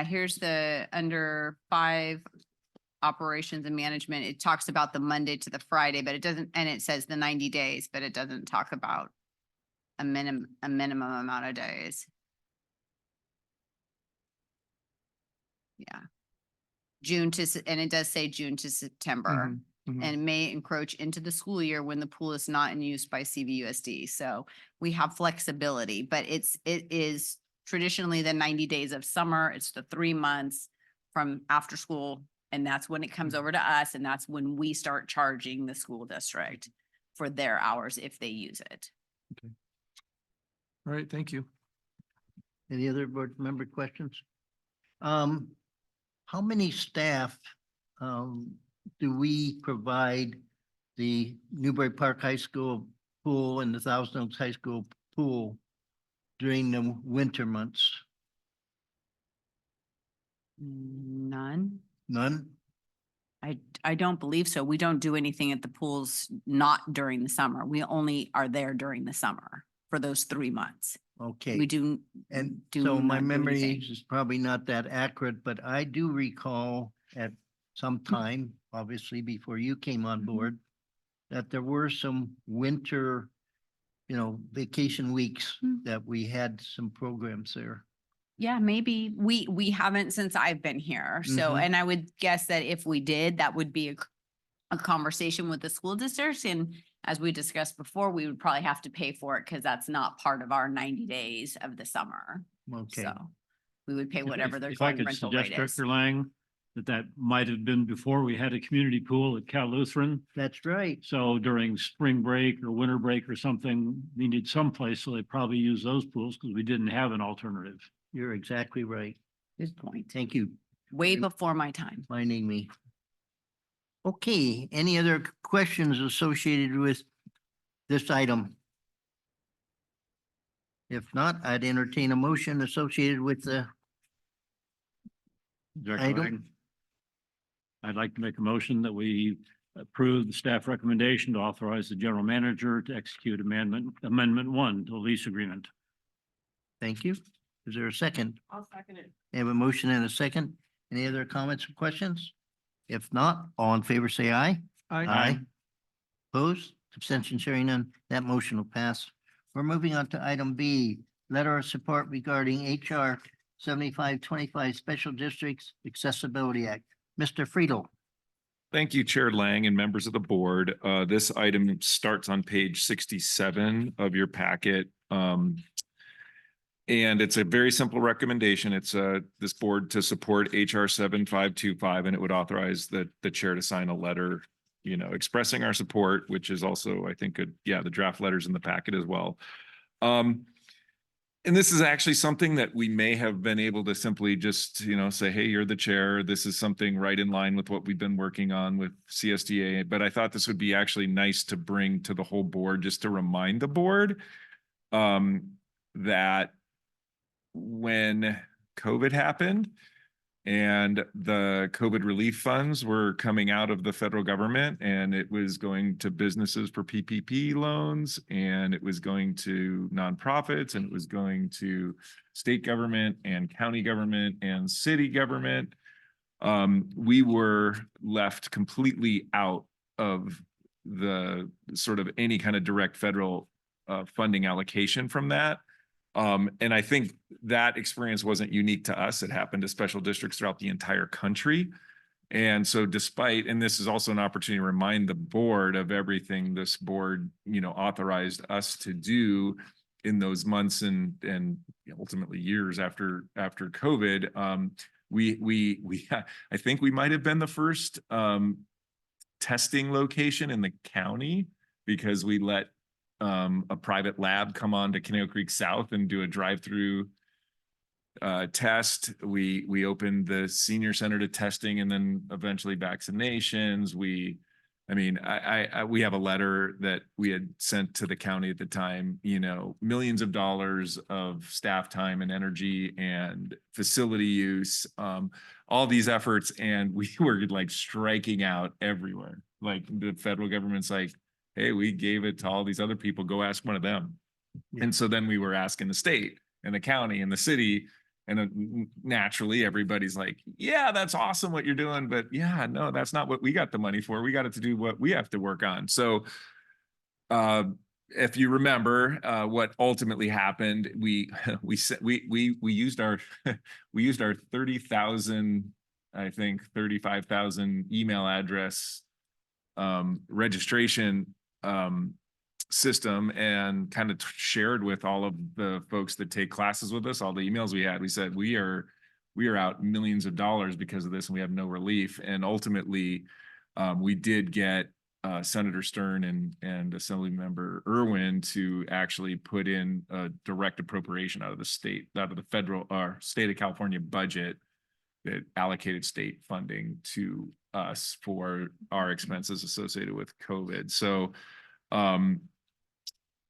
Here's the under 5 operations and management. It talks about the Monday to the Friday, but it doesn't, and it says the 90 days, but it doesn't talk about a minimum amount of days. Yeah. And it does say June to September. Mhm. And may encroach into the school year when the pool is not in use by CVUSD. So we have flexibility, but it is traditionally the 90 days of summer. It's the 3 months from after school. And that's when it comes over to us. And that's when we start charging the school district for their hours if they use it. All right, thank you. Any other board member questions? How many staff, do we provide the Newbury Park High School pool and the Thousand Oaks High School pool during the winter months? None. None? I don't believe so. We don't do anything at the pools, not during the summer. We only are there during the summer for those 3 months. Okay. We do. And do so my not do memory anything. is probably not that accurate, but I do recall at some time, obviously before you came on board, that there were some winter, vacation weeks Mm. that we had some programs there. Yeah, maybe we haven't since I've been here. So, Mhm. and I would guess that if we did, that would be a conversation with the school districts. And as we discussed before, we would probably have to pay for it because that's not part of our 90 days of the summer. Okay. So we would pay whatever their If I going could rental suggest, rate is. Director Lang, that might have been before we had a community pool at Cal Lutheran. That's right. So during spring break or winter break or something, they need someplace, so they probably use those pools because we didn't have an alternative. You're exactly right. Good point. Thank you Way before my time. for reminding me. Okay, any other questions associated with this item? If not, I'd entertain a motion associated with the Director Item. Lang, I'd like to make a motion that we approve the staff recommendation to authorize the general manager to execute amendment 1 to the lease agreement. Thank you. Is there a second? I'll second it. I have a motion and a second. Any other comments or questions? If not, all in favor, say aye. I, Opposed, abstention, hearing none, that motion will pass. We're moving on to item B, letter of support regarding HR 7525 Special Districts Accessibility Act. Mr. Friedel. Thank you, Chair Lang and members of the board. This item starts on page 67 of your packet. And it's a very simple recommendation. It's this board to support HR 7525, and it would authorize the chair to sign a letter, expressing our support, which is also, I think, the draft letters in the packet as well. And this is actually something that we may have been able to simply just, say, hey, you're the chair. This is something right in line with what we've been working on with CSDA. But I thought this would be actually nice to bring to the whole board, just to remind the board that when COVID happened and the COVID relief funds were coming out of the federal government, and it was going to businesses for PPP loans, and it was going to nonprofits, and it was going to state government and county government and city government, we were left completely out of the sort of any kind of direct federal funding allocation from that. And I think that experience wasn't unique to us. It happened to special districts throughout the entire country. And so and this is also an opportunity to remind the board of everything this board, authorized us to do in those months and ultimately years after COVID. I think we might have been the first testing location in the county, because we let a private lab come on to Conejo Creek South and do a drive-through test. We opened the senior center to testing and then eventually vaccinations. We have a letter that we had sent to the county at the time, millions of dollars of staff time and energy and facility use, all these efforts. And we were like striking out everywhere. Like the federal government's like, hey, we gave it to all these other people, go ask one of them. Yeah. And so then we were asking the state and the county and the city, and naturally everybody's like, yeah, that's awesome what you're doing, but yeah, no, that's not what we got the money for. We got it to do what we have to work on. So if you remember what ultimately happened, we used our 30,000, I think 35,000 email address registration system, and kind of shared with all of the folks that take classes with us, all the emails we had. We said, we are out millions of dollars because of this, and we have no relief. And ultimately, we did get Senator Stern and Assembly Member Irwin to actually put in a direct appropriation out of the federal or state of California budget that allocated state funding to us for our expenses associated with COVID.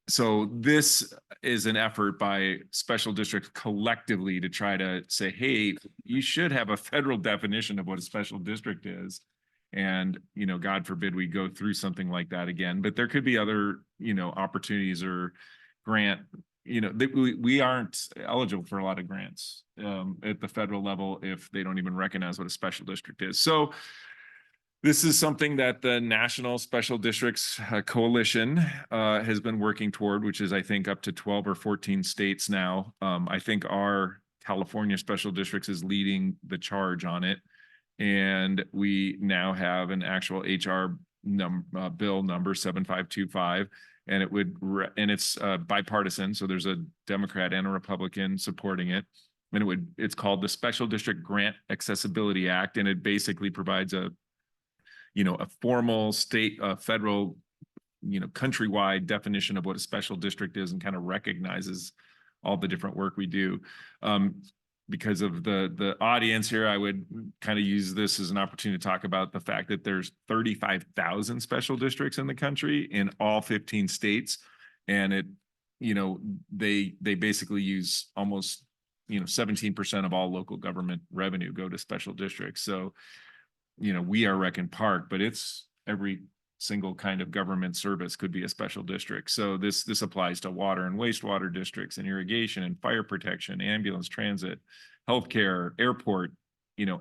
So this is an effort by special districts collectively to try to say, hey, you should have a federal definition of what a special district is. And, God forbid we go through something like that again, but there could be other, opportunities or grant, we aren't eligible for a lot of grants at the federal level if they don't even recognize what a special district is. So this is something that the National Special Districts Coalition has been working toward, which is, I think, up to 12 or 14 states now. I think our California Special Districts is leading the charge on it. And we now have an actual HR bill number 7525, and it's bipartisan. So there's a Democrat and a Republican supporting it. And it's called the Special District Grant Accessibility Act. And it basically provides a formal state, federal, countrywide definition of what a special district is, and kind of recognizes all the different work we do. Because of the audience here, I would kind of use this as an opportunity to talk about the fact that there's 35,000 special districts in the country in all 15 states. And they basically use almost, 17% of all local government revenue go to special districts. So, we are Rec and Park, but it's every single kind of government service could be a special district. So this applies to water and wastewater districts and irrigation and fire protection, ambulance, transit, healthcare, airport,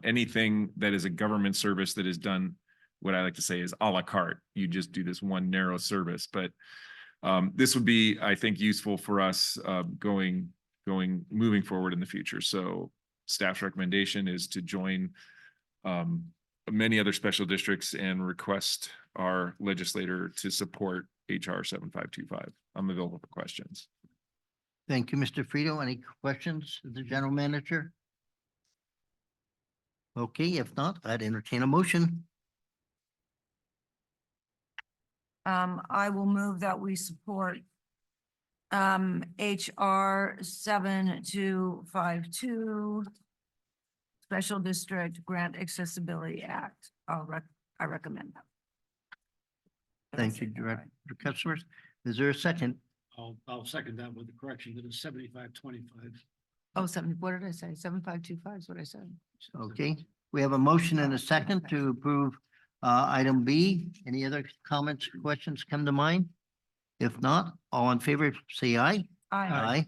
anything that is a government service that is done, what I like to say is a la carte. You just do this one narrow service, but this would be, I think, useful for us moving forward in the future. So staff's recommendation is to join many other special districts and request our legislator to support HR 7525. I'm available for questions. Thank you, Mr. Frito. Any questions of the general manager? Okay, if not, I'd entertain a motion. I will move that we support HR 7252 Special District Grant Accessibility Act. I recommend that. Thank you, Director Customers. Is there a second? I'll second that with the correction that it's 7525. Oh, what did I say? 7525 is what I said. Okay, we have a motion and a second to approve item B. Any other comments, questions come to mind? If not, all in favor, say aye. Aye.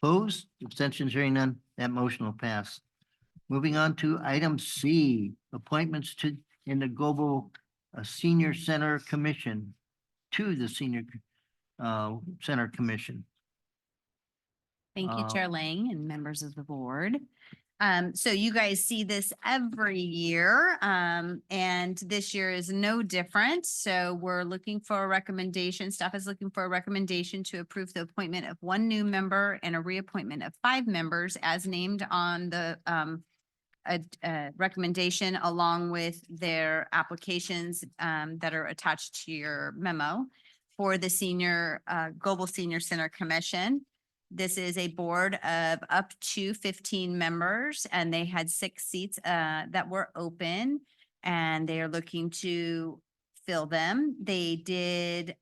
Opposed, abstentions, hearing none, that motion will pass. Moving on to item C, appointments in the Global Senior Center Commission, to the Senior Center Commission. Thank you, Chair Lang and members of the board. So you guys see this every year, and this year is no different. So we're looking for a recommendation. Staff is looking for a recommendation to approve the appointment of one new member and a reappointment of 5 members as named on the recommendation, along with their applications that are attached to your memo for the Global Senior Center Commission. This is a board of up to 15 members, and they had 6 seats that were open, and they are looking to fill them. They did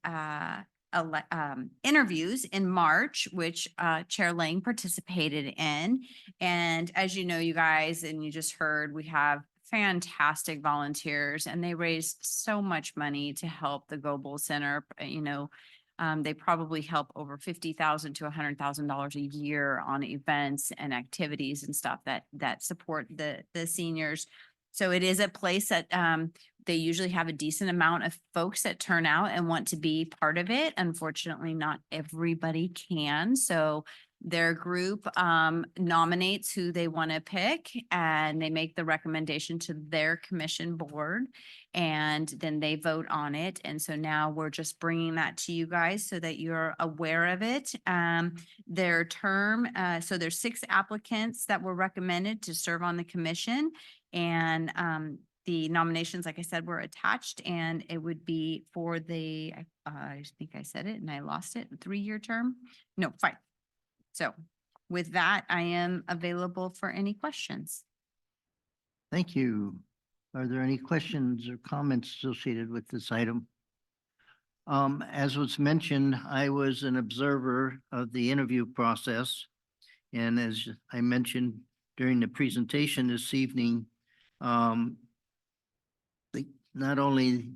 interviews in March, which Chair Lang participated in. And as you know, you guys, and you just heard, we have fantastic volunteers, and they raise so much money to help the Global Center. They probably help over $50,000 to $100,000 a year on events and activities and stuff that support the seniors. So it is a place that they usually have a decent amount of folks that turn out and want to be part of it. Unfortunately, not everybody can. So their group nominates who they want to pick, and they make the recommendation to their commission board, and then they vote on it. And so now we're just bringing that to you guys so that you're aware of it. Their term, so there's 6 applicants that were recommended to serve on the commission, and the nominations, like I said, were attached, and it would be for I think I said it and I lost it, 3-year term? No, 5. So with that, I am available for any questions. Thank you. Are there any questions or comments associated with this item? As was mentioned, I was an observer of the interview process. And as I mentioned during the presentation this evening, not only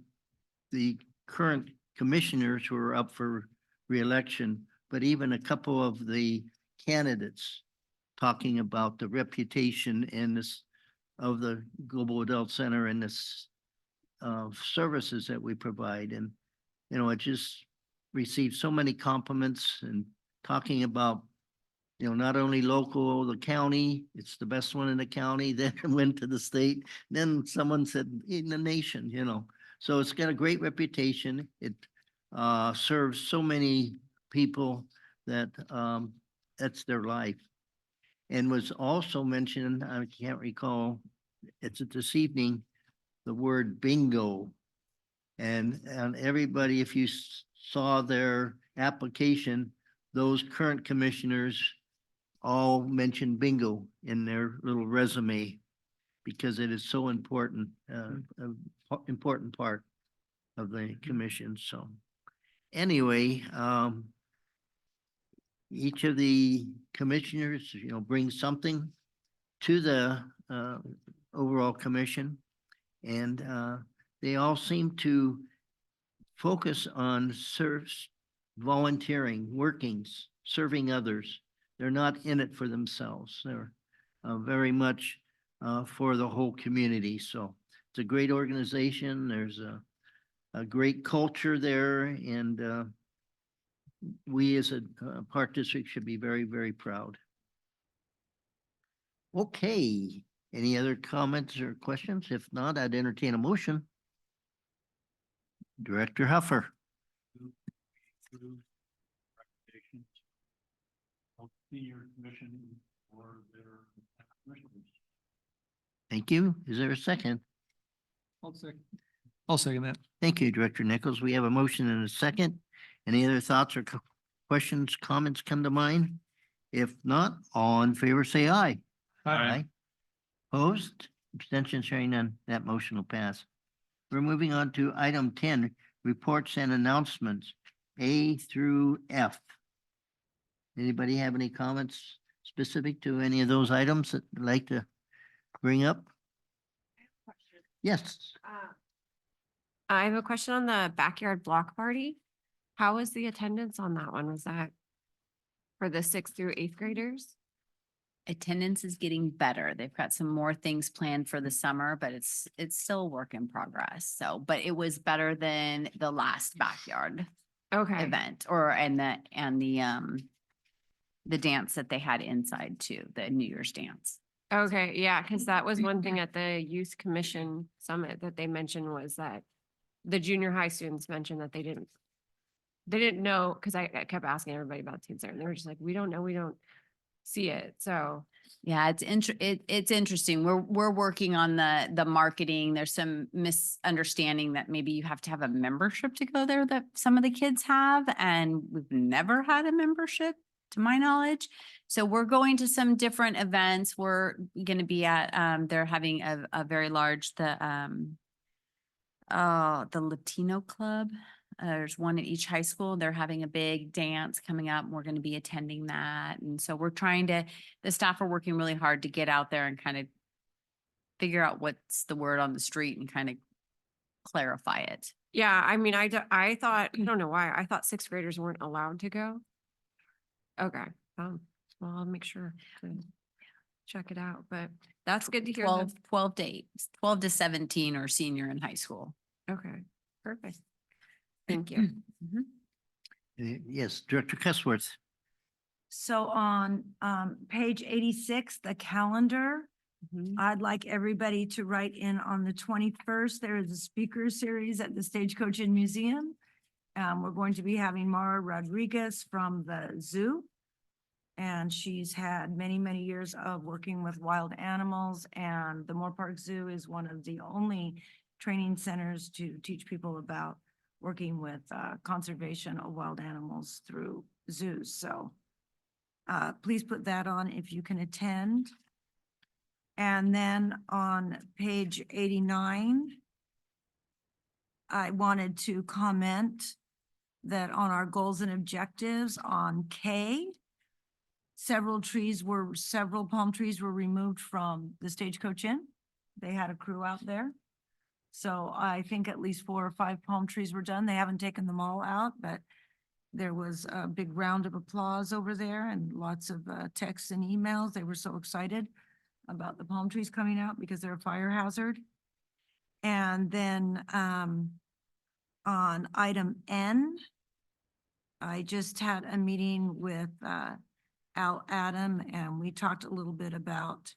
the current commissioners who are up for reelection, but even a couple of the candidates talking about the reputation and this of the Global Adult Center and this services that we provide. And, it just received so many compliments and talking about, not only local, the county, it's the best one in the county, then it went to the state, then someone said in the nation, So it's got a great reputation. It serves so many people that that's their life. And was also mentioned, I can't recall, it's this evening, the word bingo. And everybody, if you saw their application, those current commissioners all mentioned bingo in their little resume because it is so important, important part of the commission. So anyway, each of the commissioners, brings something to the overall commission, and they all seem to focus on volunteering, workings, serving others. They're not in it for themselves. They're very much for the whole community. So it's a great organization. There's a great culture there, and we as a park district should be very, very proud. Okay, any other comments or questions? If not, I'd entertain a motion. Director Huffer. Senior commission or their commissioners. Thank you. Is there a second? I'll second that. Thank you, Director Nichols. We have a motion and a second. Any other thoughts or questions, comments come to mind? If not, all in favor, say aye. Aye. Opposed, abstentions, hearing none, that motion will pass. We're moving on to item 10, reports and announcements, A through F. Anybody have any comments specific to any of those items that you'd like to bring up? Yes. I have a question on the backyard block party. How was the attendance on that one? Was that for the 6th through 8th graders? Attendance is getting better. They've got some more things planned for the summer, but it's still a work in progress. So, but it was better than the last backyard Okay. event the dance that they had inside too, the New Year's dance. Okay, yeah, because that was one thing at the Youth Commission Summit that they mentioned was that the junior high students mentioned that they didn't know, because I kept asking everybody about the kids there, and they were just like, we don't know, we don't see it, so. Yeah, it's interesting. We're working on the marketing. There's some misunderstanding that maybe you have to have a membership to go there that some of the kids have, and we've never had a membership to my knowledge. So we're going to some different events. We're going to be at, they're having a very large, the Latino club. There's one at each high school. They're having a big dance coming up. And we're going to be attending that. And so we're the staff are working really hard to get out there and kind of figure out what's the word on the street and kind of clarify it. Yeah, I mean, I thought, I don't know why, I thought 6th graders weren't allowed to go. Okay, well, I'll make sure to check it out, but that's good to hear. 12 to 8, 12 to 17 or senior in high school. Okay, perfect. Thank you. Yes, Director Cusworth. So on page 86, the calendar, Mhm. I'd like everybody to write in on the 21st. There is a speaker series at the Stagecoach Inn Museum. We're going to be having Mara Rodriguez from the zoo. And she's had many, many years of working with wild animals, and the Moore Park Zoo is one of the only training centers to teach people about working with conservation of wild animals through zoos. So please put that on if you can attend. And then on page 89, I wanted to comment that on our goals and objectives on K, several palm trees were removed from the Stagecoach Inn. They had a crew out there. So I think at least 4 or 5 palm trees were done. They haven't taken them all out, but there was a big round of applause over there and lots of texts and emails. They were so excited about the palm trees coming out because they're a fire hazard. And then on item N, I just had a meeting with Al Adam, and we talked a little bit about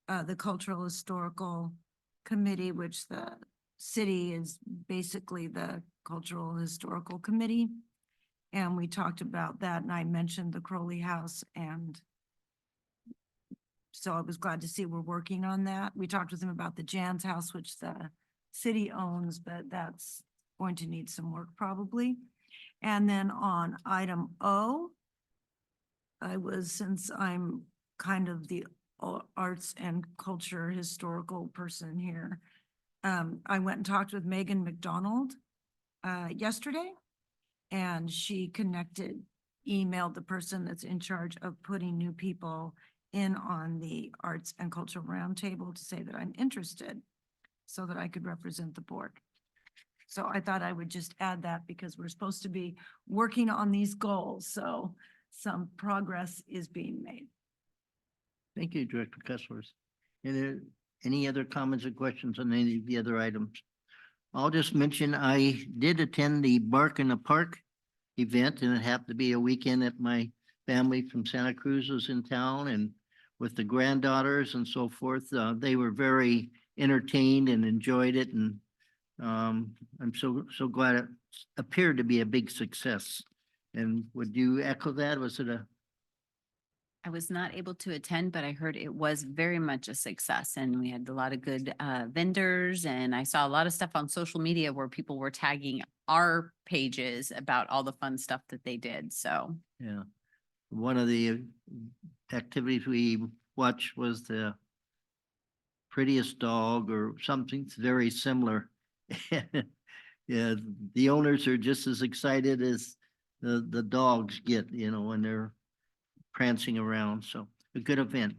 the Cultural Historical Committee, which the city is basically the Cultural Historical Committee. And we talked about that, and I mentioned the Crowley House, and so I was glad to see we're working on that. We talked with him about the Jan's house, which the city owns, but that's going to need some work probably. And then on item O, since I'm kind of the arts and culture historical person here, I went and talked with Megan McDonald yesterday, and she emailed the person that's in charge of putting new people in on the Arts and Cultural Roundtable to say that I'm interested so that I could represent the board. So I thought I would just add that because we're supposed to be working on these goals. So some progress is being made. Thank you, Director Kessler. Any other comments or questions on any of the other items? I'll just mention I did attend the Bark in the Park event, and it happened to be a weekend that my family from Santa Cruz was in town, and with the granddaughters and so forth, they were very entertained and enjoyed it, and I'm so glad it appeared to be a big success. And would you echo that? Was it a I was not able to attend, but I heard it was very much a success and we had a lot of good vendors and I saw a lot of stuff on social media where people were tagging our pages about all the fun stuff that they did. So Yeah, one of the activities we watched was the prettiest dog or something very similar. Yeah, the owners are just as excited as the dogs get, when they're prancing around. So a good event.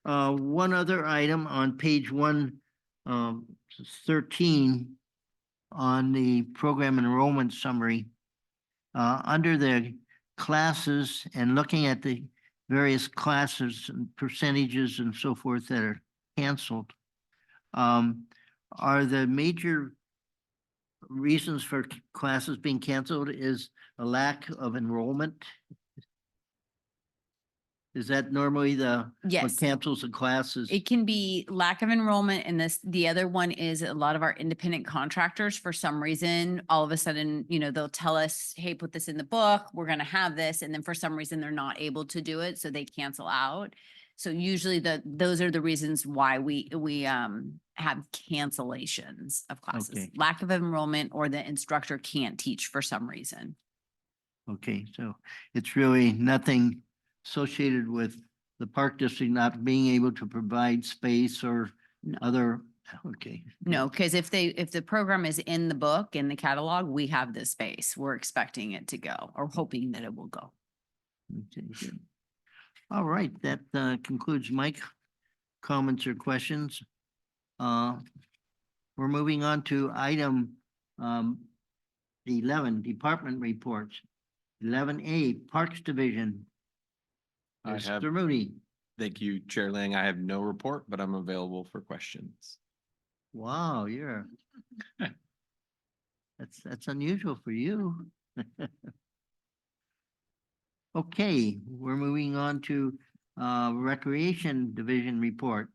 One other item on page 113 on the program enrollment summary. Under the classes and looking at the various classes and percentages and so forth that are canceled, are the major reasons for classes being canceled is a lack of enrollment? Is that normally what yes, cancels the classes? it can be lack of enrollment and the other one is a lot of our independent contractors, for some reason, all of a sudden, they'll tell us, hey, put this in the book, we're going to have this. And then for some reason, they're not able to do it. So they cancel out. So usually those are the reasons why we have cancellations of classes, Okay. lack of enrollment or the instructor can't teach for some reason. Okay, so it's really nothing associated with the park district not being able to provide space or other, okay. No, because if the program is in the book, in the catalog, we have the space. We're expecting it to go or hoping that it will go. Okay, good. All right, that concludes my comments or questions. We're moving on to item 11, department reports. 11A, Parks Division. I have- Mr. Moody. Thank you, Chair Lang. I have no report, but I'm available for questions. Wow, that's unusual for you. Okay, we're moving on to Recreation Division report.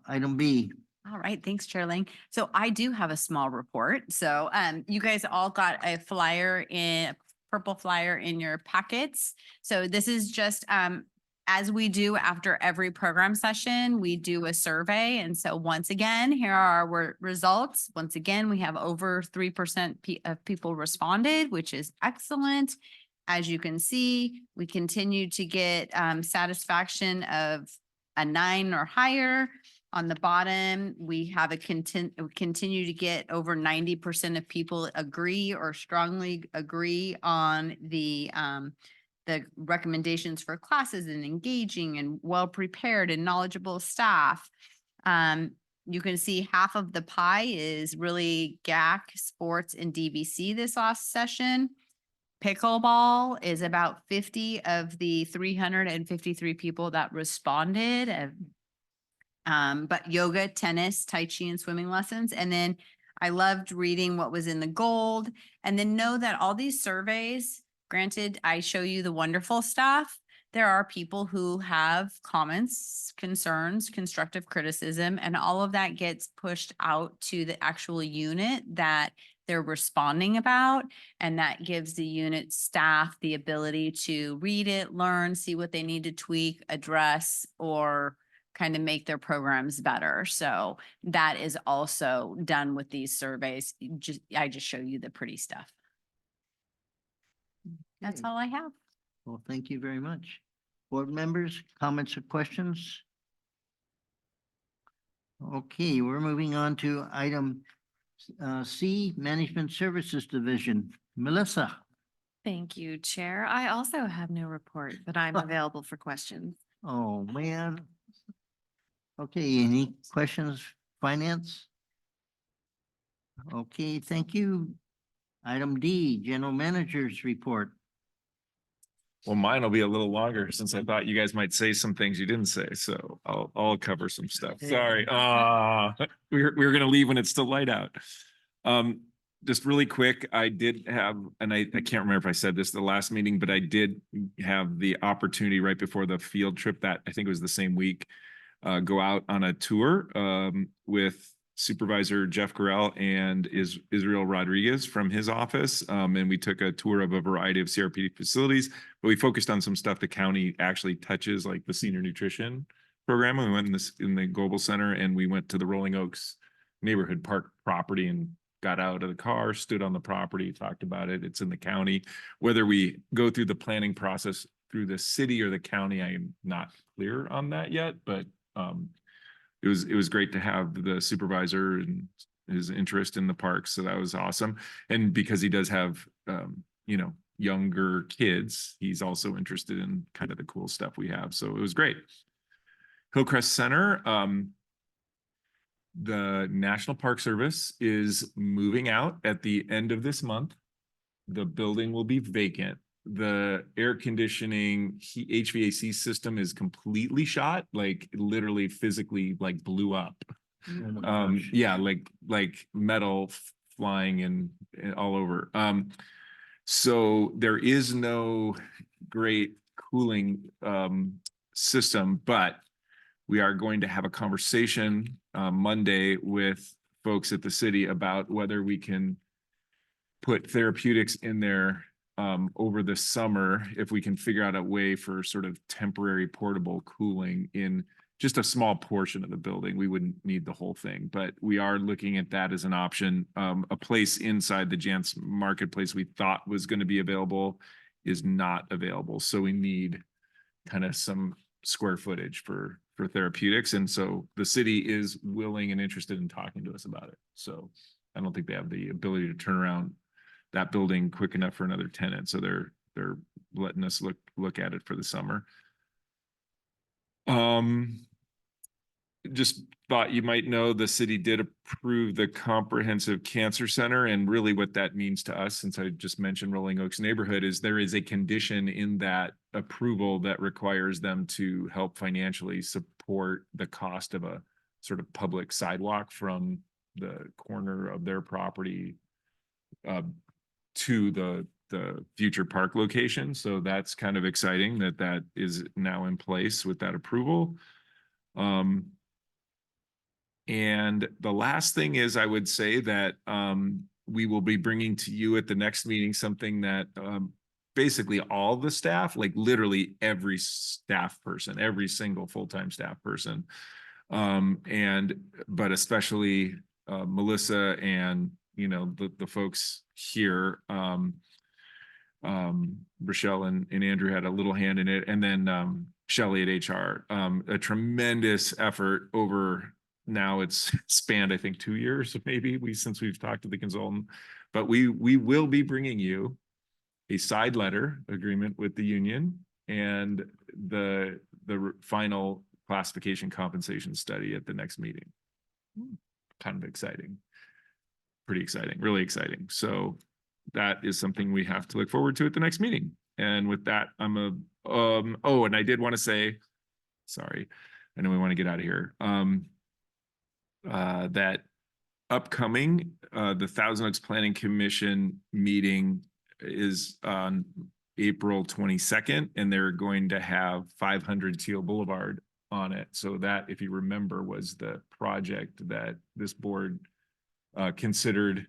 Item B. All right, thanks, Chair Ling. So I do have a small report. So you guys all got a purple flyer in your packets. So this is just as we do after every program session, we do a survey. And so once again, here are our results. Once again, we have over 3% of people responded, which is excellent. As you can see, we continue to get satisfaction of a 9 or higher. On the bottom, we have we continue to get over 90% of people agree or strongly agree on the recommendations for classes and engaging and well-prepared and knowledgeable staff. You can see half of the pie is really GAC, sports, and DVC this last session. Pickleball is about 50 of the 353 people that responded. But yoga, tennis, tai chi, and swimming lessons. And then I loved reading what was in the gold. And then know that all these surveys, granted, I show you the wonderful stuff. There are people who have comments, concerns, constructive criticism, and all of that gets pushed out to the actual unit that they're responding about. And that gives the unit staff the ability to read it, learn, see what they need to tweak, address, or kind of make their programs better. So that is also done with these surveys. I just show you the pretty stuff. That's Okay. all I have. Well, thank you very much. Board members, comments or questions? Okay, we're moving on to item C, Management Services Division. Melissa. Thank you, Chair. I also have no report, but I'm available for questions. Oh, man. Okay, any questions, finance? Okay, thank you. Item D, General Manager's Report. Well, mine will be a little longer since I thought you guys might say some things you didn't say, so I'll cover some stuff. Sorry. We were gonna leave when it's still light out. Just really quick, I did have, and I can't remember if I said this at the last meeting, but I did have the opportunity right before the field trip that I think it was the same week, go out on a tour with Supervisor Jeff Correll and Israel Rodriguez from his office. And we took a tour of a variety of CRPD facilities, but we focused on some stuff the county actually touches, like the senior nutrition program. And we went in the Global Center, and we went to the Rolling Oaks neighborhood park property and got out of the car, stood on the property, talked about it. It's in the county. Whether we go through the planning process through the city or the county, I am not clear on that yet, but it was great to have the supervisor and his interest in the parks. So that was awesome. And because he does have, younger kids, he's also interested in kind of the cool stuff we have. So it was great. Hillcrest Center, the National Park Service is moving out at the end of this month. The building will be vacant. The air conditioning HVAC system is completely shot, like literally physically like blew up. Yeah, like metal flying and all over. So there is no great cooling system, but we are going to have a conversation Monday with folks at the city about whether we can put therapeutics in there over the summer, if we can figure out a way for sort of temporary portable cooling in just a small portion of the building. We wouldn't need the whole thing, but we are looking at that as an option. A place inside the Jantz Marketplace we thought was going to be available is not available. So we need kind of some square footage for therapeutics. And so the city is willing and interested in talking to us about it. So I don't think they have the ability to turn around that building quick enough for another tenant. So they're letting us look at it for the summer. Just thought you might know the city did approve the Comprehensive Cancer Center, and really what that means to us, since I just mentioned Rolling Oaks neighborhood, is there is a condition in that approval that requires them to help financially support the cost of a sort of public sidewalk from the corner of their property to the future park location. So that's kind of exciting that is now in place with that approval. And the last thing is, I would say that we will be bringing to you at the next meeting something that basically all the staff, like literally every staff person, every single full-time staff person, but especially Melissa and the folks here, Rochelle and Andrew had a little hand in it, and then Shelley at HR, a tremendous effort over. Now it's spanned, I think, 2 years, maybe since we've talked to the consultant, but we will be bringing you a side letter agreement with the union and the final classification compensation study at the next meeting. Kind of exciting, pretty exciting, really exciting. So that is something we have to look forward to at the next meeting. And with that, and I did want to say, sorry, I know we want to get out of here. That upcoming, the Thousand Oaks Planning Commission meeting is on April 22nd, and they're going to have 500 Teal Boulevard on it. So that, if you remember, was the project that this board considered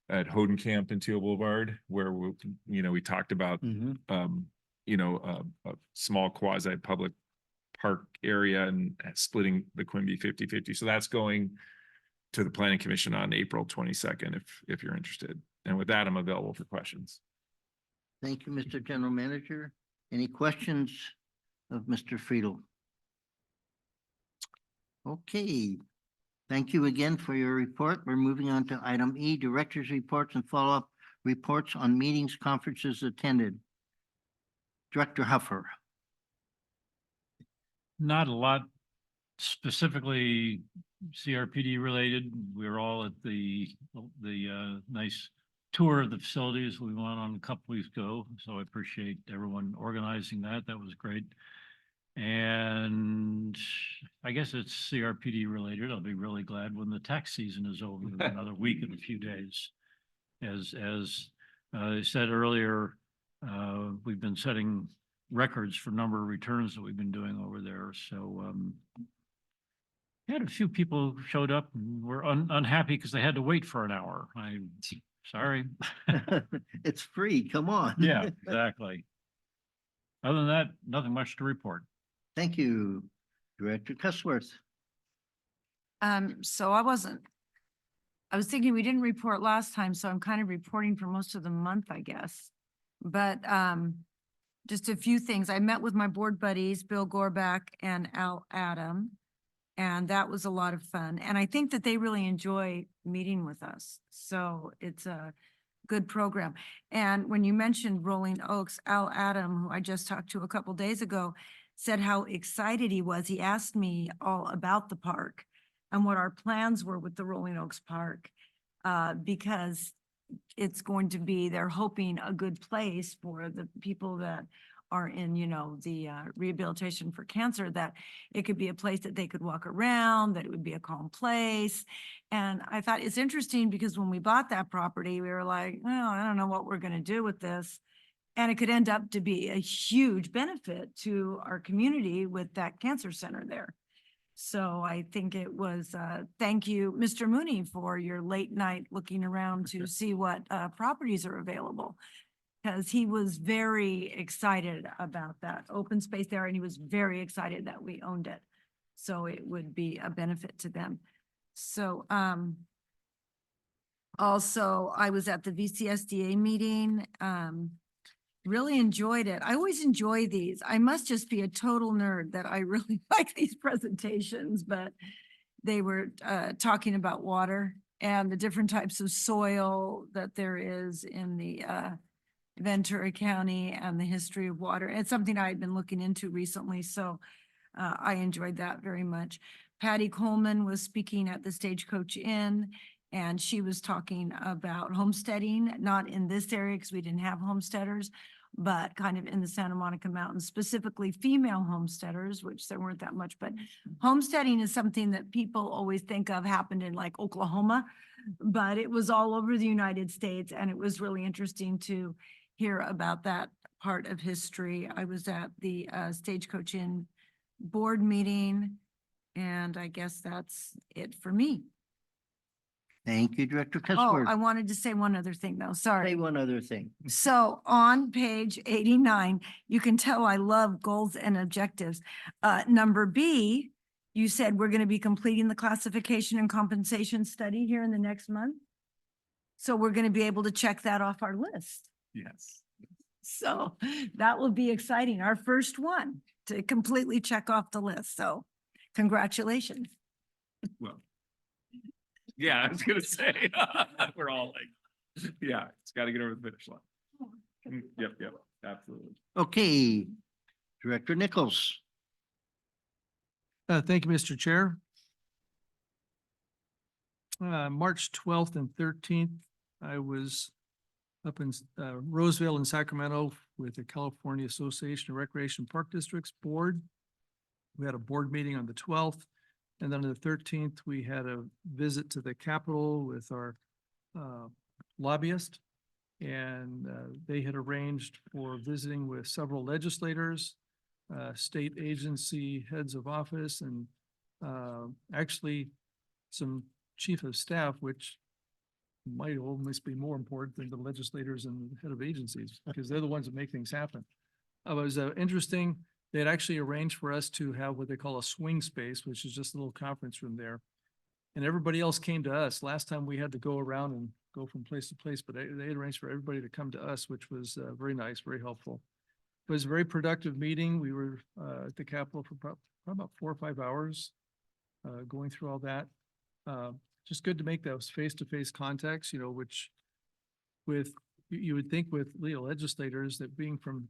at Hodenkamp and Teal Boulevard, where we talked about a small quasi public park area and splitting the Quimby 50-50. So that's going to the Planning Commission on April 22nd, if you're interested. And with that, I'm available for questions. Thank you, Mr. General Manager. Any questions of Mr. Friedel? Okay. Thank you again for your report. We're moving on to item E, Director's Reports and Follow-up Reports on Meetings, Conferences attended. Director Huffer. Not a lot specifically CRPD related. We were all at the nice tour of the facilities we went on a couple weeks ago. So I appreciate everyone organizing that. That was great. And I guess it's CRPD related. I'll be really glad when the tax season is over in another week and a few days. As I said earlier, we've been setting records for number of returns that we've been doing over there. So we had a few people who showed up and were unhappy because they had to wait for an hour. Sorry. It's free, come on. Yeah, exactly. Other than that, nothing much to report. Thank you, Director Cusworth. So I was thinking we didn't report last time, so I'm kind of reporting for most of the month, I guess. But, just a few things. I met with my board buddies, Bill Gorback and Al Adam, and that was a lot of fun. And I think that they really enjoy meeting with us. So it's a good program. And when you mentioned Rolling Oaks, Al Adam, who I just talked to a couple days ago, said how excited he was. He asked me all about the park and what our plans were with the Rolling Oaks Park, because it's going to be, they're hoping, a good place for the people that are in, the rehabilitation for cancer, that it could be a place that they could walk around, that it would be a calm place. And I thought it's interesting because when we bought that property, we were like, well, I don't know what we're going to do with this. And it could end up to be a huge benefit to our community with that cancer center there. So I think it was, thank you, Mr. Mooney, for your late night looking around to see what properties are available. Because he was very excited about that open space there, and he was very excited that we owned it. So it would be a benefit to them. So also I was at the VCSDA meeting. Really enjoyed it. I always enjoy these. I must just be a total nerd that I really like these presentations, but they were talking about water and the different types of soil that there is in the Ventura County and the history of water. It's something I had been looking into recently, so I enjoyed that very much. Patty Coleman was speaking at the Stagecoach Inn, and she was talking about homesteading, not in this area because we didn't have homesteaders, but kind of in the Santa Monica Mountains, specifically female homesteaders, which there weren't that much, but homesteading is something that people always think of happened in like Oklahoma, but it was all over the United States, and it was really interesting to hear about that part of history. I was at the Stagecoach Inn board meeting, and I guess that's it for me. Thank you, Director Oh, Cusworth. I wanted to say one other thing though, sorry. Say one other thing. So on page 89, you can tell I love goals and objectives. Number B, you said we're going to be completing the classification and compensation study here in the next month. So we're going to be able to check that off our list. Yes. So that will be exciting. Our first one to completely check off the list. So congratulations. Well, yeah, I was gonna say, we're all like, yeah, it's gotta get over the finish line. Yep, absolutely. Okay, Director Nichols. Thank you, Mr. Chair. March 12th and 13th, I was up in Roseville and Sacramento with the California Association of Recreation Park Districts Board. We had a board meeting on the 12th. And then on the 13th, we had a visit to the Capitol with our lobbyist. And they had arranged for visiting with several legislators, state agency heads of office, and actually some chief of staff, which might almost be more important than the legislators and the head of agencies, because they're the ones that make things happen. It was interesting. They had actually arranged for us to have what they call a swing space, which is just a little conference room there. And everybody else came to us. Last time we had to go around and go from place to place, but they had arranged for everybody to come to us, which was very nice, very helpful. It was a very productive meeting. We were at the Capitol for probably about 4 or 5 hours going through all that. Just good to make those face-to-face contacts, which you would think with legislators that being from,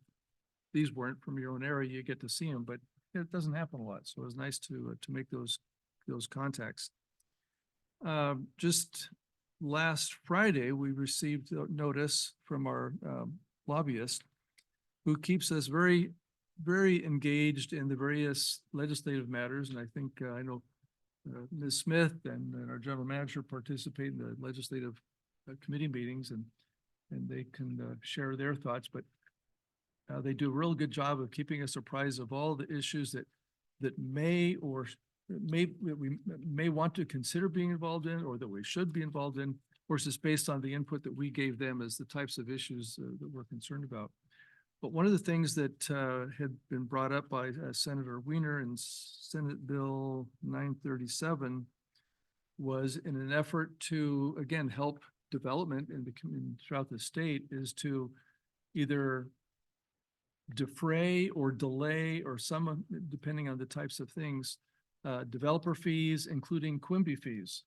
these weren't from your own area, you get to see them, but it doesn't happen a lot. So it was nice to make those contacts. Just last Friday, we received a notice from our lobbyist who keeps us very, very engaged in the various legislative matters. And I think, I know Ms. Smith and our general manager participate in the legislative committee meetings, and they can share their thoughts, but they do a real good job of keeping us apprised of all the issues that may we may want to consider being involved in, or that we should be involved in. Of course, it's based on the input that we gave them as the types of issues that we're concerned about. But one of the things that had been brought up by Senator Wiener in Senate Bill 937 was in an effort to, again, help development in the community throughout the state, is to either defray or delay, or some, depending on the types of things, developer fees, including Quimby fees,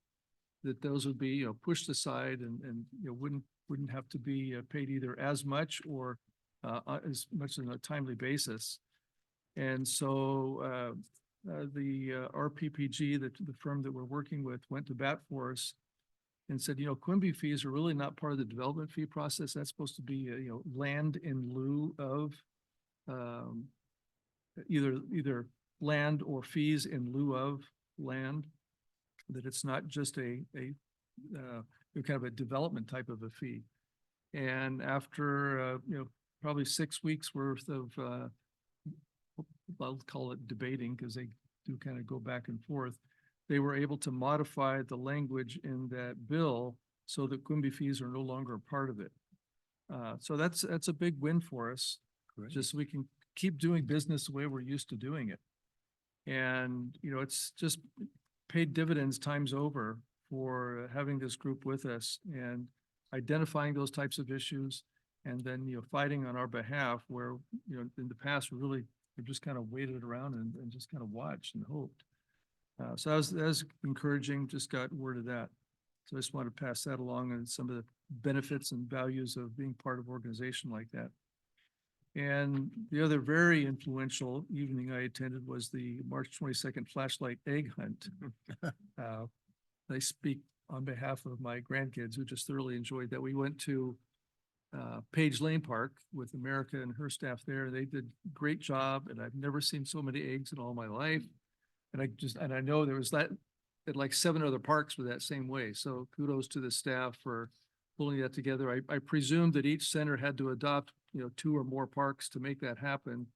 that those would be, pushed aside and wouldn't have to be paid either as much or as much on a timely basis. And so the RPPG, the firm that we're working with, went to bat for us and said, Quimby fees are really not part of the development fee process. That's supposed to be, land in lieu of either land or fees in lieu of land. That it's not just a kind of a development type of a fee. And after probably 6 weeks worth of I'll call it debating, because they do kind of go back and forth, they were able to modify the language in that bill so that Quimby fees are no longer a part of it. So that's a big win for us. Great. Just so we can keep doing business the way we're used to doing it. And, it's just paid dividends times over for having this group with us and identifying those types of issues, and then, fighting on our behalf where, in the past, we've just kind of waited around and just kind of watched and hoped. So that was encouraging, just got word of that. So I just want to pass that along, and some of the benefits and values of being part of an organization like that. And the other very influential evening I attended was the March 22nd flashlight egg hunt. I speak on behalf of my grandkids, who just thoroughly enjoyed that. We went to Page Lane Park with America and her staff there. They did a great job, and I've never seen so many eggs in all my life. And I know there was that at like 7 other parks were that same way. So kudos to the staff for pulling that together. I presume that each center had to adopt, 2 or more parks to make that happen.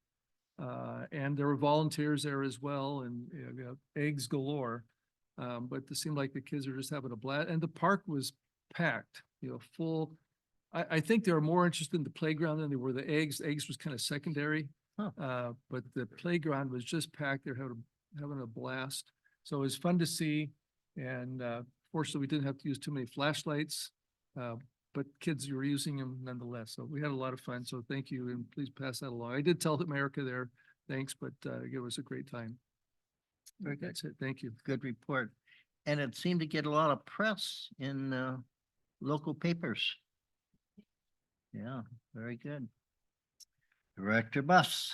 And there were volunteers there as well, and eggs galore. But it seemed like the kids were just having a blast, and the park was packed, full. I think they were more interested in the playground than they were the eggs. The eggs was kind of secondary. Huh. But the playground was just packed. They're having a blast. So it was fun to see. And fortunately, we didn't have to use too many flashlights, but kids were using them nonetheless. So we had a lot of fun. So thank you, and please pass that along. I did tell America there, thanks, but it was a great time. Very good. That's it. Thank you. Good report. And it seemed to get a lot of press in local papers. Yeah, very good. Director Buss.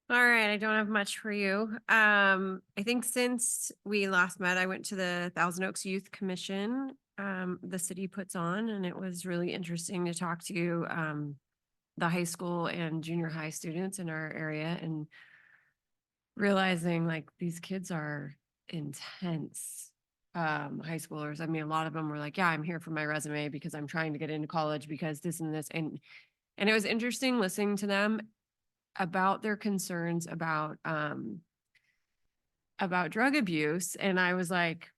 All right, I don't have much for you. I think since we last met, I went to the Thousand Oaks Youth Commission the city puts on, and it was really interesting to talk to the high school and junior high students in our area, and realizing like these kids are intense high schoolers. I mean, a lot of them were like, yeah, I'm here for my resume because I'm trying to get into college because this and this. And it was interesting listening to them about their concerns about drug abuse. And I was like,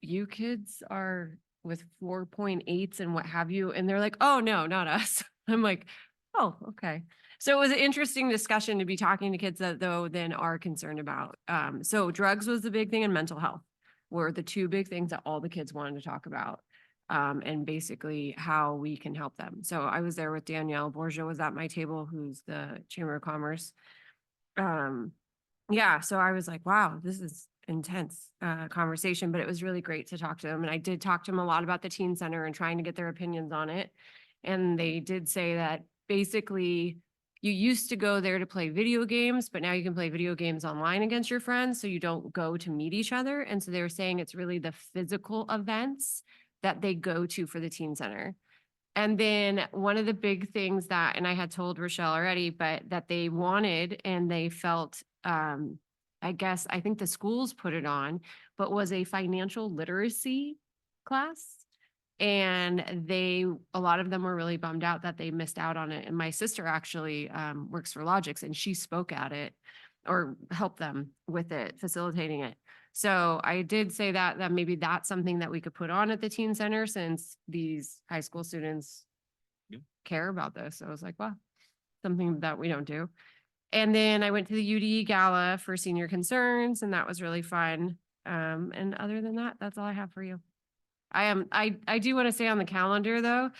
you kids are with 4.8s and what have you. And they're like, oh, no, not us. I'm like, oh, okay. So it was an interesting discussion to be talking to kids that though then are concerned about. So drugs was the big thing, and mental health were the 2 big things that all the kids wanted to talk about. And basically how we can help them. So I was there with Danielle Borgia was at my table, who's the Chamber of Commerce. Yeah, so I was like, wow, this is intense conversation, but it was really great to talk to them. And I did talk to them a lot about the teen center and trying to get their opinions on it. And they did say that basically you used to go there to play video games, but now you can play video games online against your friends, so you don't go to meet each other. And so they were saying it's really the physical events that they go to for the teen center. And then one of the big things that, and I had told Rochelle already, but that they wanted and they felt, I guess, I think the schools put it on, but was a financial literacy class. And a lot of them were really bummed out that they missed out on it. And my sister actually works for Logix, and she spoke at it or helped them with it, facilitating it. So I did say that maybe that's something that we could put on at the teen center, since these high school students care about this. So I was like, well, something that we don't do. And then I went to the UD Gala for senior concerns, and that was really fun. And other than that, that's all I have for you. I do want to say on the calendar though,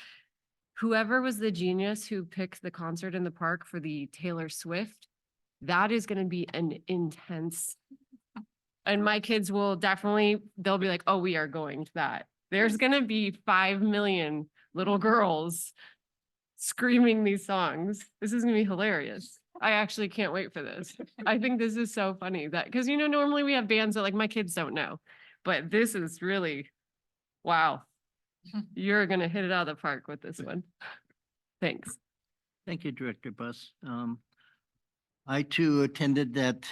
whoever was the genius who picked the concert in the park for the Taylor Swift, that is going to be an intense, and my kids will definitely, they'll be like, oh, we are going to that. There's going to be 5 million little girls screaming these songs. This is going to be hilarious. I actually can't wait for this. I think this is so funny that, because, you know, normally we have bands that like my kids don't know, but this is really, wow. You're going to hit it out of the park with this one. Thanks. Thank you, Director Buss. I too attended that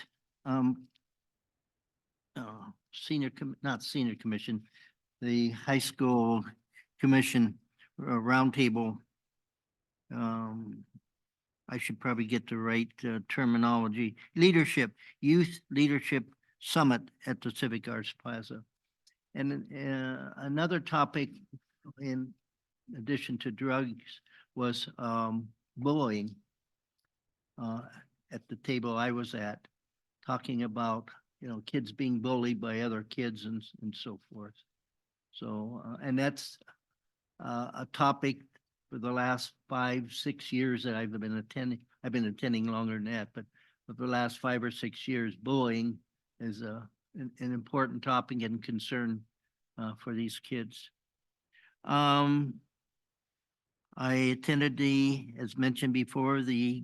not senior commission, the high school commission roundtable. I should probably get the right terminology. Youth Leadership Summit at the Civic Arts Plaza. And another topic in addition to drugs was bullying at the table I was at, talking about, you know, kids being bullied by other kids and so forth. So, and that's a topic for the last 5-6 years that I've been attending. I've been attending longer than that, but for the last 5 or 6 years, bullying is an important topic and concern for these kids. I attended as mentioned before, the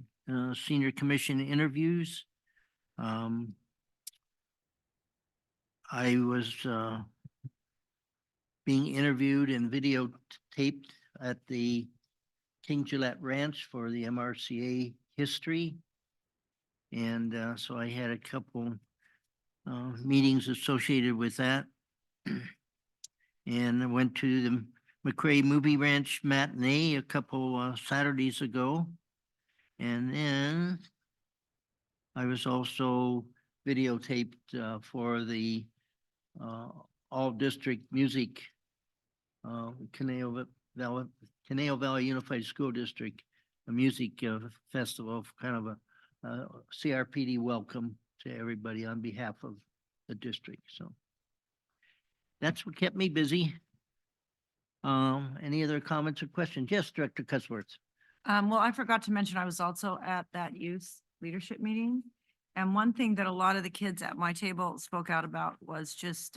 senior commission interviews. I was being interviewed and videotaped at the King Gillette Ranch for the MRCA history. And so I had a couple meetings associated with that. And I went to the McRae Movie Ranch matinee a couple Saturdays ago. And then I was also videotaped for the all district music Conejo Valley Unified School District, a music festival, kind of a CRPD welcome to everybody on behalf of the district. So that's what kept me busy. Any other comments or questions? Yes, Director Cutsworth. Well, I forgot to mention, I was also at that youth leadership meeting. And one thing that a lot of the kids at my table spoke out about was just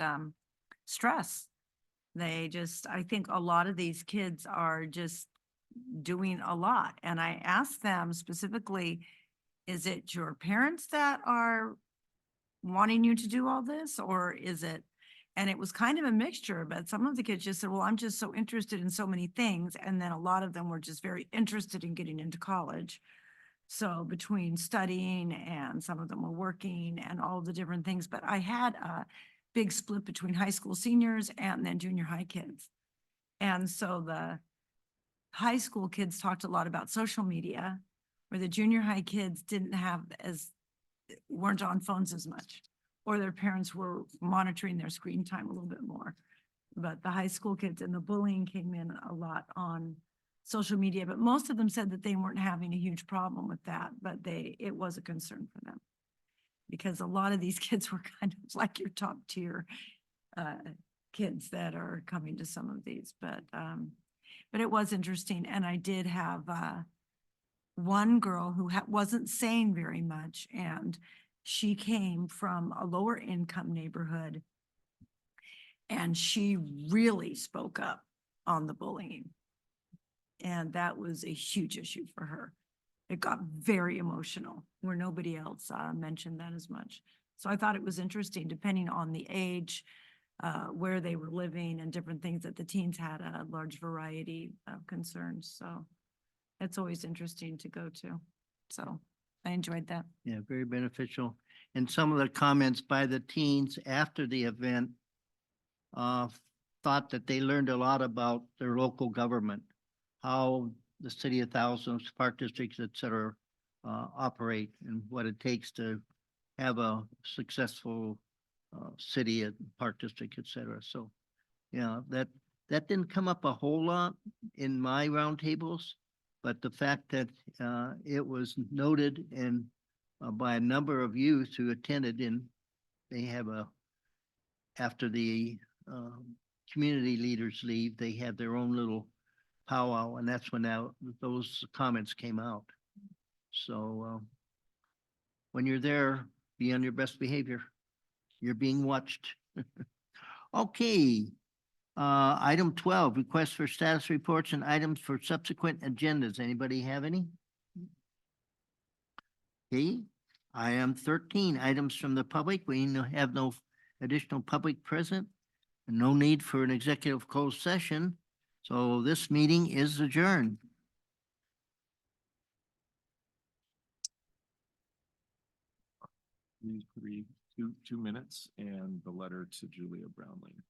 stress. I think a lot of these kids are just doing a lot. And I asked them specifically, is it your parents that are wanting you to do all this, or is it? And it was kind of a mixture, but some of the kids just said, well, I'm just so interested in so many things. And then a lot of them were just very interested in getting into college. So between studying and some of them were working and all the different things, but I had a big split between high school seniors and then junior high kids. And so the high school kids talked a lot about social media, where the junior high kids weren't on phones as much, or their parents were monitoring their screen time a little bit more. But the high school kids and the bullying came in a lot on social media, but most of them said that they weren't having a huge problem with that, but it was a concern for them. Because a lot of these kids were kind of like your top tier kids that are coming to some of these, but it was interesting. And I did have one girl who wasn't saying very much, and she came from a lower income neighborhood, and she really spoke up on the bullying. And that was a huge issue for her. it got very emotional where nobody else mentioned that as much. So I thought it was interesting, depending on the age, where they were living and different things, that the teens had a large variety of concerns. So it's always interesting to go to. So I enjoyed that. Yeah, very beneficial. And some of the comments by the teens after the event thought that they learned a lot about their local government, how the city of thousands, park districts, et cetera, operate and what it takes to have a successful city and park district, et cetera. So, yeah, that didn't come up a whole lot in my roundtables, but the fact that it was noted and by a number of youth who attended, and they have after the community leaders leave, they have their own little powwow, and that's when those comments came out. So when you're there, be on your best behavior. You're being watched. Okay. Item 12, request for status reports and items for subsequent agendas. Anybody have any? Okay. Item 13, items from the public. We have no additional public present. And no need for an executive closed session. So this meeting is adjourned. 2 minutes and the letter to Julia Brownlee.